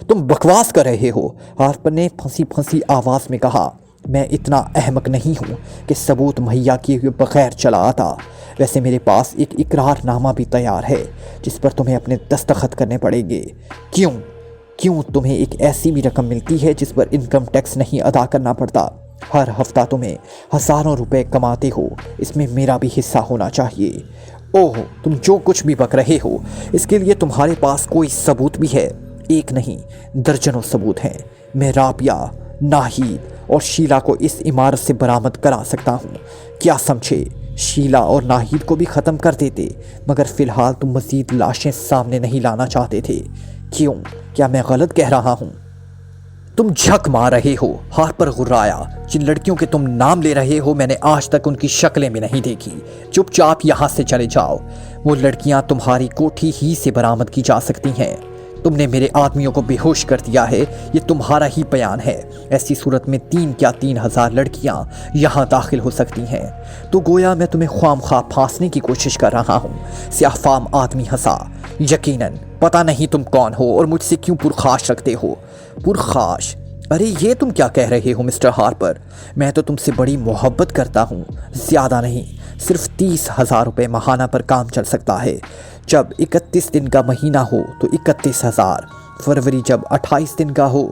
तुम बकवास कर रहे हो, हार्पर ने फंसी फंसी आवाज़ में कहा। मैं इतना अहमक नहीं हूँ कि सबूत मुहैया किए हुए बगैर चला आता। वैसे मेरे पास एक इकरारनामा भी तैयार है, जिस पर तुम्हें अपने दस्तखत करने पड़ेंगे। क्यों तुम्हें एक ऐसी भी रकम मिलती है जिस पर इनकम टैक्स नहीं अदा करना पड़ता? हर हफ्ता तुम्हें हज़ारों रुपए कमाते हो, इसमें मेरा भी हिस्सा होना चाहिए। ओह, तुम जो कुछ भी बक रहे हो, इसके लिए तुम्हारे पास कोई सबूत भी है? एक नहीं, दर्जनों सबूत हैं। मैं राबिया, नाहिद और शीला को इस इमारत से बरामद करा सकता हूँ। क्या समझे? शीला और नाहिद को भी ख़त्म कर देते, मगर फ़िलहाल तुम मज़ीद लाशें सामने नहीं लाना चाहते थे। क्यों? क्या मैं गलत कह रहा हूँ? तुम झक मार रहे हो, हार्पर गुर्राया। जिन लड़कियों के तुम नाम ले रहे हो, मैंने आज तक उनकी शक्लें भी नहीं देखी। चुपचाप यहाँ से चले जाओ। वो लड़कियाँ तुम्हारी कोठी ही से बरामद की जा सकती हैं। तुमने मेरे आदमियों को बेहोश कर दिया है, ये तुम्हारा ही बयान है। ऐसी सूरत में 3,000 लड़कियां यहाँ दाखिल हो सकती हैं। तो गोया मैं तुम्हें ख्वामख्वाह फांसने की कोशिश कर रहा हूँ। स्याह फाम आदमी हंसा। यकीनन पता नहीं तुम कौन हो और मुझसे क्यों पुरखाश रखते हो। पुरखाश? अरे ये तुम क्या कह रहे हो मिस्टर हार्पर? मैं तो तुमसे बड़ी मोहब्बत करता हूँ। ज़्यादा नहीं, सिर्फ 30,000 रुपये माहाना पर काम चल सकता है। जब 31 दिन का महीना हो तो 31,000, फरवरी जब 28 दिन का हो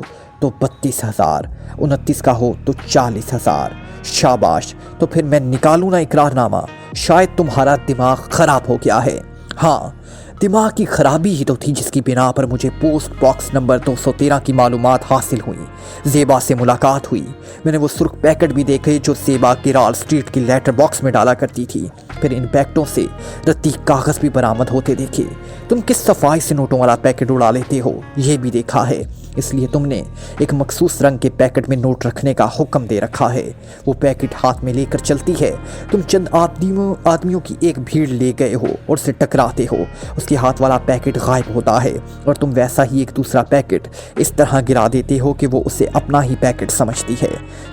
तो 32,000, 29 का हो तो 40,000। शाबाश, तो फिर मैं निकालूँ ना इकरारनामा? शायद तुम्हारा दिमाग खराब हो गया है। हाँ, दिमाग की खराबी ही तो थी जिसकी बिना पर मुझे पोस्ट बॉक्स नंबर 213 की मालूमात हासिल हुई। ज़ेबा से मुलाकात हुई। मैंने वो सुर्ख पैकेट भी देखे जो ज़ेबा किराल स्ट्रीट की लेटर बॉक्स में डाला करती थी। फिर इन पैकेटों से रत्ती कागज़ भी बरामद होते देखे। तुम किस सफाई से नोटों वाला पैकेट उड़ा लेते हो ये भी देखा है, इसलिए तुमने एक मखसूस रंग के पैकेट में नोट रखने का हुक्म दे रखा है। वो पैकेट हाथ में लेकर चलती है। तुम चंद आदमियों की एक भीड़ ले गए हो और उससे टकराते हो। उसके हाथ वाला पैकेट गायब होता है और तुम वैसा ही एक दूसरा पैकेट इस तरह गिरा देते हो कि वो उसे अपना ही पैकेट समझती है।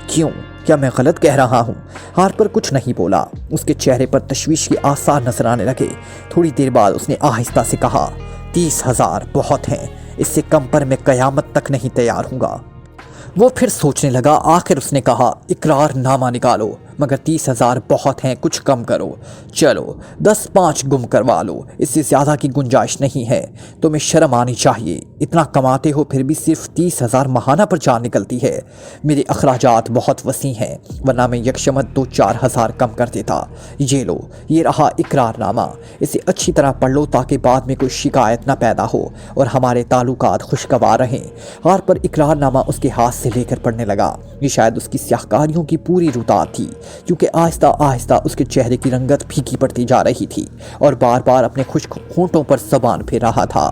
क्यों? क्या मैं गलत कह रहा हूँ? हार्पर कुछ नहीं बोला। उसके चेहरे पर तशवीश के आसार नजर आने लगे। थोड़ी देर बाद उसने आहिस्ता से कहा, 30,000 बहुत हैं, इससे कम पर मैं कयामत तक नहीं तैयार हूँगा। वो फिर सोचने लगा। आखिर उसने कहा, इकरारनामा निकालो, मगर 30,000 बहुत हैं, कुछ कम करो। चलो 10-5 गुम करवा लो, इससे ज़्यादा की गुंजाइश नहीं है। तुम्हें शर्म आनी चाहिए, इतना कमाते हो फिर भी सिर्फ 30,000 महाना पर जान निकलती है। मेरे अखराजात बहुत वसी हैं, वरना मैं यकशमत 2-4 हज़ार कम कर देता। ये लो, ये रहा इकरारनामा, इसे अच्छी तरह पढ़ लो ताकि बाद में कोई शिकायत ना पैदा हो और हमारे ताल्लुकात खुशगवार रहें। हार्पर इकरारनामा उसके हाथ से लेकर पढ़ने लगा। ये शायद उसकी स्याहकारियों की पूरी रुतात थी, क्योंकि आहिस्ता आहिस्ता उसके चेहरे की रंगत फीकी पड़ती जा रही थी और बार बार अपने खुश्क होंठों पर ज़बान फेर रहा था।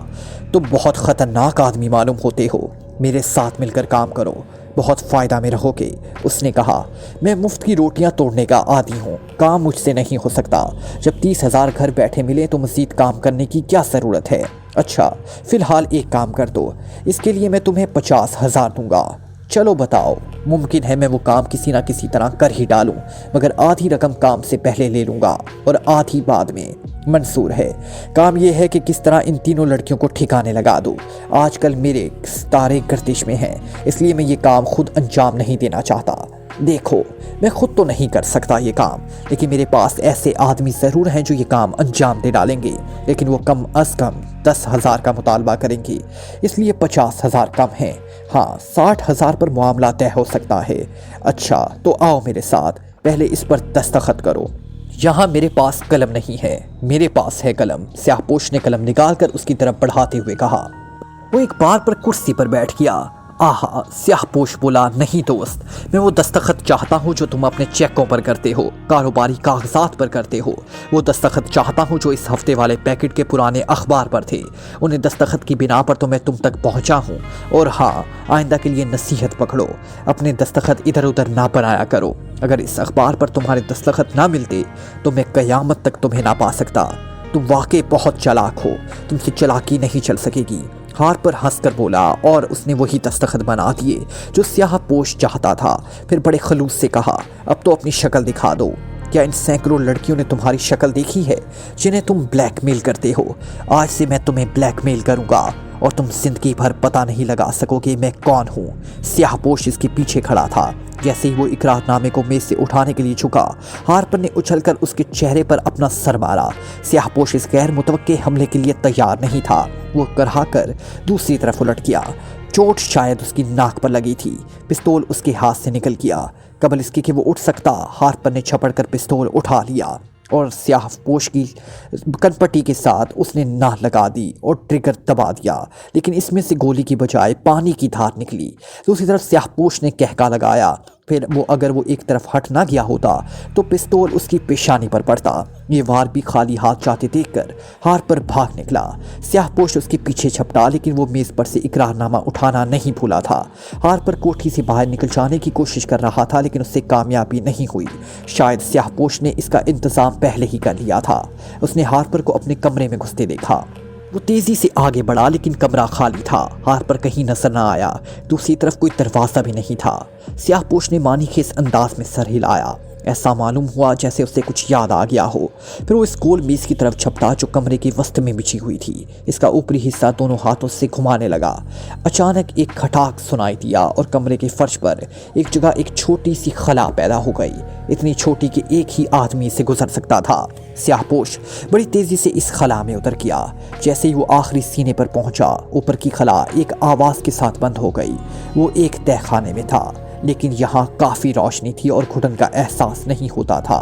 तुम बहुत ख़तरनाक आदमी मालूम होते हो, मेरे साथ मिलकर काम करो, बहुत फ़ायदा में रहोगे। उसने कहा, मैं मुफ्त की रोटियां तोड़ने का आदी हूँ, काम मुझसे नहीं हो सकता। जब 30,000 घर बैठे मिले तो मज़ीद काम करने की क्या ज़रूरत है? अच्छा, फ़िलहाल एक काम कर दो, इसके लिए मैं तुम्हें 50,000 दूंगा। चलो बताओ, मुमकिन है मैं वो काम किसी ना किसी तरह कर ही डालूं, मगर आधी रकम काम से पहले ले लूँगा और आधी बाद में। मंसूर है। काम यह है कि किस तरह इन तीनों लड़कियों को ठिकाने लगा दूं। आजकल मेरे सितारे गर्दिश में हैं, इसलिए मैं ये काम खुद अंजाम नहीं देना चाहता। देखो, मैं खुद तो नहीं कर सकता ये काम, लेकिन मेरे पास ऐसे आदमी ज़रूर हैं जो ये काम अंजाम दे डालेंगे, लेकिन वो कम अज़ कम 10,000 का मुतालबा करेंगे, इसलिए 50,000 कम हैं। हाँ, 60,000 पर मामला तय हो सकता है। अच्छा, तो आओ मेरे साथ, पहले इस पर दस्तखत करो। यहाँ मेरे पास कलम नहीं है। मेरे पास है कलम। स्याहपोश ने कलम निकालकर उसकी तरफ बढ़ाते हुए कहा। वो एक बार पर कुर्सी पर बैठ गया। आहा, स्याहपोश बोला, नहीं दोस्त, मैं वो दस्तखत चाहता हूँ जो तुम अपने चेकों पर करते हो, कारोबारी कागजात पर करते हो। वो दस्तखत चाहता हूँ जो इस हफ्ते वाले पैकेट के पुराने अखबार पर थे। उन्हें दस्तखत की बिना पर तो मैं तुम तक पहुँचा हूँ। और हाँ, आइंदा के लिए नसीहत पकड़ो, अपने दस्तखत इधर उधर ना बनाया करो। अगर इस अखबार पर तुम्हारे दस्तखत ना मिलते तो मैं कयामत तक तुम्हें ना पा सकता। तुम वाकई बहुत चालाक हो, तुमसे चालाकी नहीं चल सकेगी। हार्पर हंसकर बोला और उसने वही दस्तखत बना दिए जो स्याहपोश चाहता था। फिर बड़े खलूस से कहा, अब तो अपनी शक्ल दिखा दो। क्या इन सैकड़ों लड़कियों ने तुम्हारी शक्ल देखी है जिन्हें तुम ब्लैकमेल करते हो? आज से मैं तुम्हें ब्लैकमेल करूंगा और तुम जिंदगी भर पता नहीं लगा सकोगे मैं कौन हूँ। स्याहपोश इसके पीछे खड़ा था। जैसे ही वो इकरारनामे को मेज से उठाने के लिए झुका, हार्पर ने उछलकर उसके चेहरे पर अपना सर मारा। स्याहपोश इस गैर मुतवक्के हमले के लिए तैयार नहीं था। वो कराकर दूसरी तरफ उलट गया। चोट शायद उसकी नाक पर लगी थी। पिस्तौल उसके हाथ से निकल गया। कबल इसके कि वो उठ सकता, हार्पर ने झपट कर पिस्तौल उठा लिया और स्याहपोश की कनपट्टी के साथ उसने नाल लगा दी और ट्रिगर दबा दिया, लेकिन इसमें से गोली की बजाय पानी की धार निकली। दूसरी तरफ स्याहपोश ने कहका लगाया। फिर अगर वो एक तरफ हट ना गया होता तो पिस्तौल उसकी पेशानी पर पड़ता। ये वार भी खाली हाथ जाते देखकर हार्पर भाग निकला। स्याहपोश उसके पीछे झपटा, लेकिन वो मेज़ पर से इकरारनामा उठाना नहीं भूला था। हार्पर कोठी से बाहर निकल जाने की कोशिश कर रहा था, लेकिन उससे कामयाबी नहीं हुई। शायद स्याहपोश ने इसका इंतज़ाम पहले ही कर लिया था। उसने हार्पर को अपने कमरे में घुसते देखा। वो तेज़ी से आगे बढ़ा, लेकिन कमरा खाली था। हार्पर कहीं नजर न आया। दूसरी तरफ कोई दरवाज़ा भी नहीं था। स्याहपोश ने मानीखेज अंदाज में सर हिलाया। ऐसा मालूम हुआ जैसे उसे कुछ याद आ गया हो। फिर वो इस गोल मेज़ की तरफ झपटा जो कमरे के वस्त में बिछी हुई थी। इसका ऊपरी हिस्सा दोनों हाथों से घुमाने लगा। अचानक एक खटाक सुनाई दिया और कमरे के फर्श पर एक जगह एक छोटी सी खला पैदा हो गई, इतनी छोटी कि एक ही आदमी से गुजर सकता था। स्याहपोश बड़ी तेज़ी से इस खला में उतर गया। जैसे ही वो आखिरी सीने पर पहुंचा, ऊपर की खला एक आवाज़ के साथ बंद हो गई। वो एक तहखाने में था। लेकिन यहाँ काफ़ी रोशनी थी और घुटन का एहसास नहीं होता था।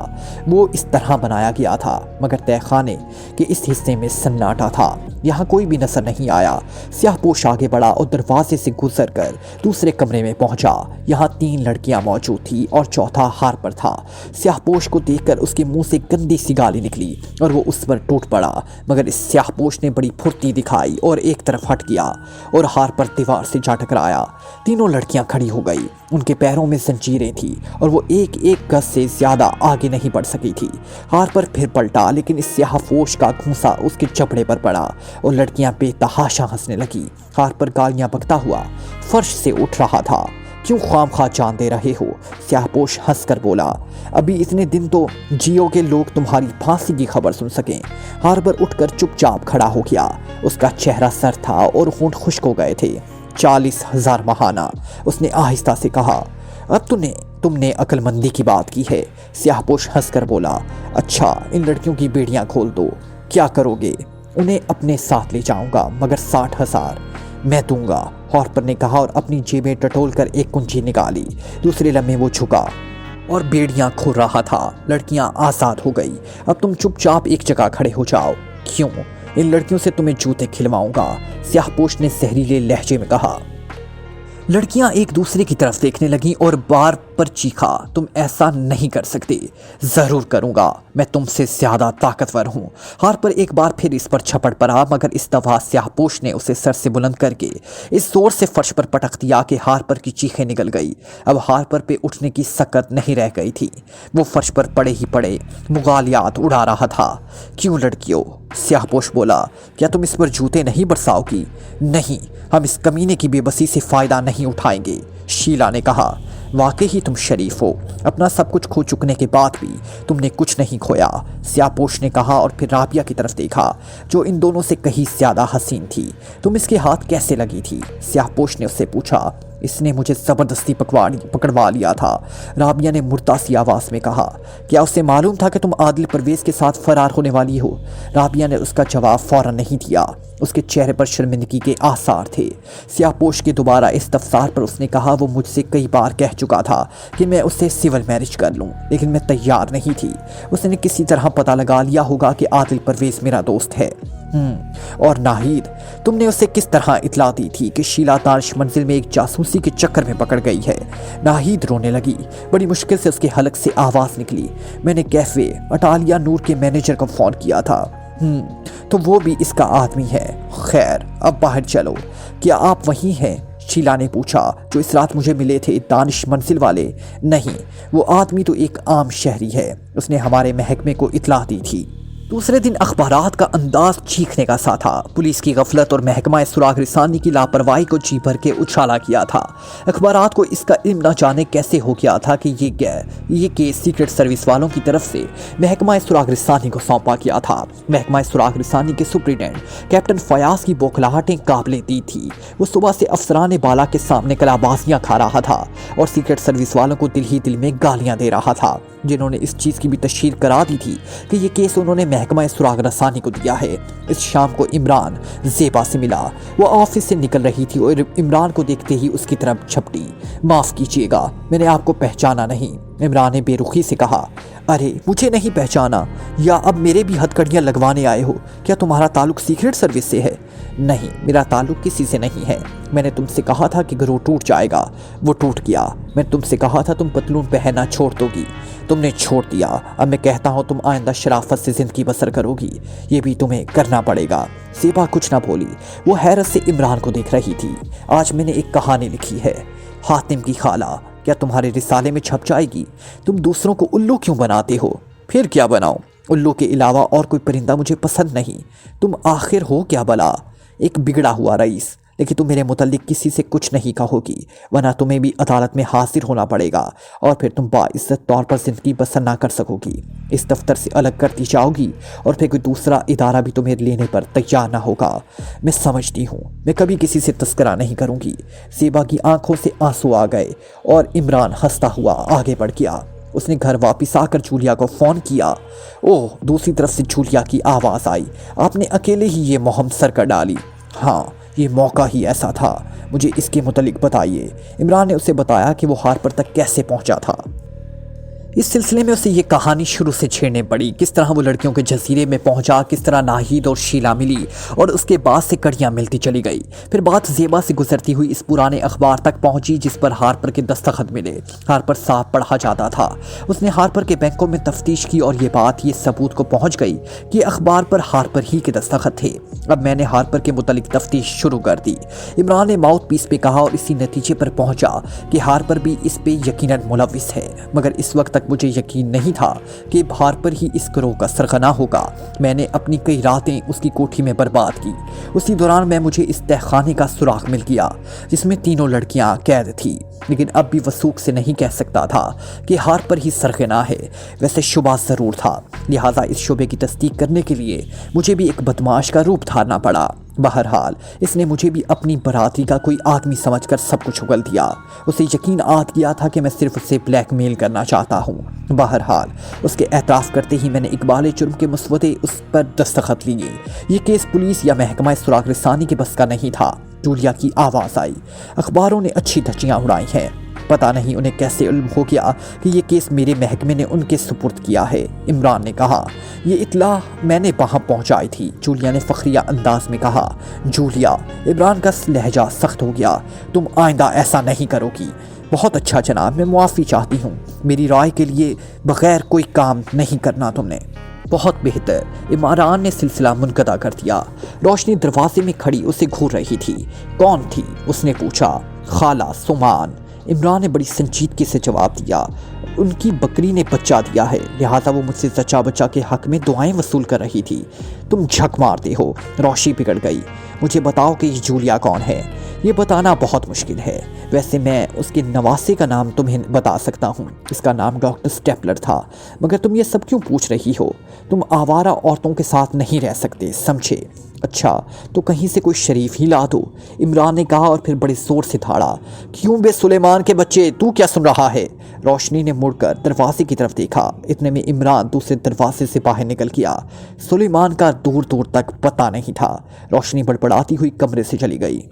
वो इस तरह बनाया गया था, मगर तहखाने के इस हिस्से में सन्नाटा था। यहाँ कोई भी नजर नहीं आया। स्याहपोश आगे बढ़ा और दरवाजे से गुजरकर दूसरे कमरे में पहुंचा। यहाँ 3 लड़कियां मौजूद थी और चौथा हार्पर था। स्याहपोश को देखकर उसके मुंह से गंदी सी गाली निकली और वो उस पर टूट पड़ा, मगर इस स्याहपोश ने बड़ी फुर्ती दिखाई और एक तरफ हट गया और हार्पर दीवार से जा टकराया। तीनों लड़कियां खड़ी हो गई। उनके पैरों में जंजीरें थी और वो एक गज से ज्यादा आगे नहीं बढ़ सकी थी। हार्पर फिर पलटा, लेकिन इस स्याहपोश का घूंसा उसके चपड़े पर पड़ा और लड़कियां बेतहाशा हंसने लगी। हार्पर गालियां बकता हुआ फर्श से उठ रहा था। क्यों खामखा जान दे रहे हो? स्याहपोश हंसकर बोला। अभी इतने दिन तो जियो के लोग तुम्हारी फांसी की खबर सुन सकें। हार्पर उठकर चुपचाप खड़ा हो गया। उसका चेहरा सर था और होंठ खुश्क हो गए थे। 40,000 महाना, उसने आहिस्ता से कहा। अब तुमने अक्लमंदी की बात की है। स्याहपोश हंसकर बोला। अच्छा, इन लड़कियों की बेड़ियां खोल दो। क्या करोगे? उन्हें अपने साथ ले जाऊंगा, मगर 60,000 मैं दूंगा, हार्पर ने कहा और अपनी जेब में टटोल कर एक कुंजी निकाली। दूसरे लम्हे वो झुका और बेड़ियां खोल रहा था। लड़कियां आज़ाद हो गई। अब तुम चुपचाप एक जगह खड़े हो जाओ। क्यों? इन लड़कियों से तुम्हें जूते खिलवाऊंगा, स्याहपोश ने जहरीले लहजे में कहा। लड़कियां एक दूसरे की तरफ देखने लगीं और बार पर चीखा। तुम ऐसा नहीं कर सकते। जरूर करूंगा, मैं तुमसे ज्यादा ताकतवर हूं। हार्पर एक बार फिर इस पर झपट पड़ा, मगर इस दफा स्याहपोश ने उसे सर से बुलंद करके इस जोर से फर्श पर पटक दिया कि हार्पर की चीखें निकल गई। अब हार्पर पे उठने की सकत नहीं रह गई थी। वो फर्श पर पड़े ही पड़े मुगालियात उड़ा रहा था। क्यों लड़कियों? स्याहपोश बोला। क्या तुम इस पर जूते नहीं बरसाओगी? नहीं, हम इस कमीने की बेबसी से फायदा नहीं उठाएंगे, शीला ने कहा। वाकई ही तुम शरीफ हो। अपना सब कुछ खो चुकने के बाद भी तुमने कुछ नहीं खोया, स्याहपोश ने कहा और फिर राबिया की तरफ देखा, जो इन दोनों से कहीं ज्यादा हसीन थी। तुम इसके हाथ कैसे लगी थी? स्याहपोश ने उससे पूछा। इसने मुझे ज़बरदस्ती पकड़वा लिया था, राबिया ने मुर्दा सी आवाज़ में कहा। क्या उसे मालूम था कि तुम आदिल परवेज़ के साथ फरार होने वाली हो? राबिया ने उसका जवाब फौरन नहीं दिया। उसके चेहरे पर शर्मिंदगी के आसार थे। स्याहपोश के दोबारा इस्तफसार पर उसने कहा, वो मुझसे कई बार कह चुका था कि मैं उससे सिविल मैरिज कर लूं, लेकिन मैं तैयार नहीं थी। उसने किसी तरह पता लगा लिया होगा कि आदिल परवेज़ मेरा दोस्त है। और नाहिद, तुमने उसे किस तरह इतला दी थी कि शीला दानिश मंजिल में एक जासूसी के चक्कर में पकड़ गई है? नाहिद रोने लगी। बड़ी मुश्किल से उसके हलक से आवाज़ निकली। मैंने कैफे अटालिया नूर के मैनेजर को फ़ोन किया था। तो वो भी इसका आदमी है। खैर, अब बाहर चलो। क्या आप वहीं हैं? शीला ने पूछा। जो इस रात मुझे मिले थे, दानिश मंजिल वाले? नहीं, वो आदमी तो एक आम शहरी है। उसने हमारे महकमे को इतला दी थी। दूसरे दिन अखबारात का अंदाज चीखने का सा था। पुलिस की गफलत और महकमा सुराग रसानी की लापरवाही को जी भर के उछाला किया था। अखबारात को इसका इल्म न जाने कैसे हो गया था कि ये केस सीक्रेट सर्विस वालों की तरफ से महकमा सुराग रसानी को सौंपा गया था। महकमा सुराग रसानी के सुप्रीडेंट कैप्टन फयाज की बौखलाहटें काबिले दी थी। वो सुबह से अफसरान बाला के सामने कलाबाजियां खा रहा था और सीक्रेट सर्विस वालों को दिल ही दिल में गालियां दे रहा था, जिन्होंने इस चीज़ की भी तशहीर करा दी थी कि ये केस उन्होंने महकमा सुराग रसानी को दिया है। इस शाम को इमरान ज़ेबा से मिला। वो ऑफिस से निकल रही थी और इमरान को देखते ही उसकी तरफ झपटी। माफ़ कीजिएगा, मैंने आपको पहचाना नहीं, इमरान ने बेरुखी से कहा। अरे, मुझे नहीं पहचाना? या अब मेरे भी हथकड़ियाँ लगवाने आए हो? क्या तुम्हारा ताल्लुक सीक्रेट सर्विस से है? नहीं, मेरा ताल्लुक किसी से नहीं है। मैंने तुमसे कहा था कि गिरोह टूट जाएगा, वो टूट गया। मैं तुमसे कहा था तुम पतलून पहनना छोड़ दोगी, तुमने छोड़ दिया। अब मैं कहता हूँ तुम आइंदा शराफत से ज़िंदगी बसर करोगी, ये भी तुम्हें करना पड़ेगा। ज़ेबा कुछ ना बोली। वो हैरत से इमरान को देख रही थी। आज मैंने एक कहानी लिखी है, हातिम की खाला। क्या तुम्हारे रिसाले में छप जाएगी? तुम दूसरों को उल्लू क्यों बनाते हो? फिर क्या बनाओ? उल्लू के अलावा और कोई परिंदा मुझे पसंद नहीं। तुम आखिर हो क्या भला? एक बिगड़ा हुआ रईस। लेकिन तुम मेरे मुतल्लिक किसी से कुछ नहीं कहोगी, वरना तुम्हें भी अदालत में हाजिर होना पड़ेगा और फिर तुम बाइज्जत तौर पर ज़िंदगी बसर ना कर सकोगी। इस दफ्तर से अलग कर दी जाओगी और फिर कोई दूसरा इदारा भी तुम्हें लेने पर तैयार ना होगा। मैं समझती हूँ, मैं कभी किसी से तस्करा नहीं करूँगी। ज़ेबा की आंखों से आंसू आ गए और इमरान हंसता हुआ आगे बढ़ गया। उसने घर वापस आकर जूलिया को फ़ोन किया। ओह, दूसरी तरफ से जूलिया की आवाज़ आई। आपने अकेले ही ये मुहिम सर कर डाली? हाँ, ये मौका ही ऐसा था, मुझे इसके मुतालिक बताइए। इमरान ने उसे बताया कि वो हार्पर तक कैसे पहुंचा था। इस सिलसिले में उसे ये कहानी शुरू से छेड़ने पड़ी, किस तरह वो लड़कियों के जजीरे में पहुंचा, किस तरह नाहिद और शीला मिली और उसके बाद से कड़ियां मिलती चली गई। फिर बात ज़ेबा से गुजरती हुई इस पुराने अखबार तक पहुंची जिस पर हार्पर के दस्तखत मिले। हार्पर साफ पढ़ा जाता था। उसने हार्पर के बैंकों में तफ्तीश की और ये सबूत को पहुंच गई कि अखबार पर हार्पर ही के दस्तखत थे। अब मैंने हार्पर के मुतालिक तफ्तीश शुरू कर दी। इमरान ने माउथ पीस पे कहा और इसी नतीजे पर पहुंचा कि हार्पर भी इस पे यकीनन मुलविस है, मगर इस वक्त तक मुझे यकीन नहीं था कि हार्पर ही इस गिरोह का सरगना होगा। मैंने अपनी कई रातें उसकी कोठी में बर्बाद की। उसी दौरान मुझे इस तहखाने का सुराग मिल गया जिसमें तीनों लड़कियां कैद थी, लेकिन अब भी वसूख से नहीं कह सकता था कि हार्पर ही सरगना है। वैसे शुबा ज़रूर था, लिहाजा इस शुबे की तस्दीक करने के लिए मुझे भी एक बदमाश का रूप धारना पड़ा। बहरहाल इसने मुझे भी अपनी बरादरी का कोई आदमी समझकर सब कुछ उगल दिया। उसे यकीन आ गया था कि मैं सिर्फ उसे ब्लैकमेल करना चाहता हूँ। बहरहाल उसके एतराफ़ करते ही मैंने इकबाल जुर्म के मसवदे उस पर दस्तखत लिए। ये केस पुलिस या महकमा सुराग रसानी के बस का नहीं था। जूलिया की आवाज़ आई, अखबारों ने अच्छी धज्जियाँ उड़ाई हैं, पता नहीं उन्हें कैसे इल्म हो गया कि ये केस मेरे महकमे ने उनके सुपुर्द किया है। इमरान ने कहा, ये इत्तला मैंने वहाँ पहुँचाई थी। जूलिया ने फखरिया अंदाज में कहा। जूलिया, इमरान का लहजा सख्त हो गया, तुम आइंदा ऐसा नहीं करोगी। बहुत अच्छा जनाब, मैं मुआफ़ी चाहती हूँ, मेरी राय के लिए बग़ैर कोई काम नहीं करना तुमने। बहुत बेहतर। इमरान ने सिलसिला मुनक़ता कर दिया। रोशनी दरवाजे में खड़ी उसे घूर रही थी। कौन थी? उसने पूछा। खाला सुमान। इमरान ने बड़ी संजीदगी से जवाब दिया। उनकी बकरी ने बच्चा दिया है, लिहाजा वो मुझसे जच्चा बच्चा के हक में दुआएं वसूल कर रही थी। तुम झक मारते हो। रोशनी बिगड़ गई। मुझे बताओ कि ये जूलिया कौन है? ये बताना बहुत मुश्किल है। वैसे मैं उसके नवासे का नाम तुम्हें बता सकता हूँ। इसका नाम डॉक्टर स्टेपलर था। मगर तुम ये सब क्यों पूछ रही हो? तुम आवारा औरतों के साथ नहीं रह सकते, समझे? अच्छा, तो कहीं से कोई शरीफ ही ला दो, इमरान ने कहा और फिर बड़े जोर से धाड़ा। क्यों बे सुलेमान के बच्चे, तू क्या सुन रहा है? रोशनी ने मुड़कर दरवाजे की तरफ देखा। इतने में इमरान दूसरे दरवाजे से बाहर निकल गया। सुलेमान का दूर दूर तक पता नहीं था। रोशनी बड़बड़ाती हुई कमरे से चली गई।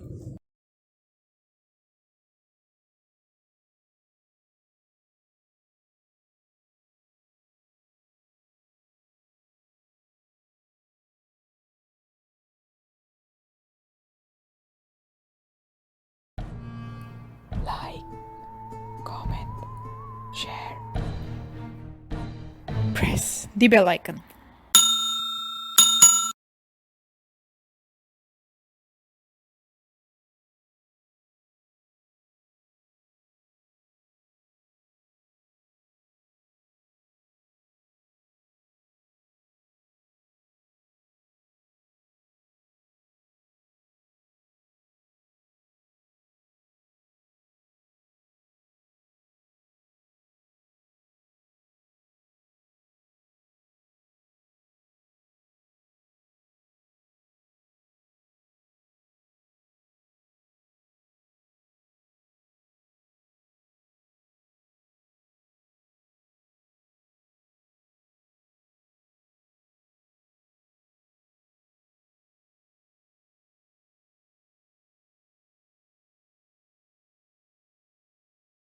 Like, comment, share, press the bell icon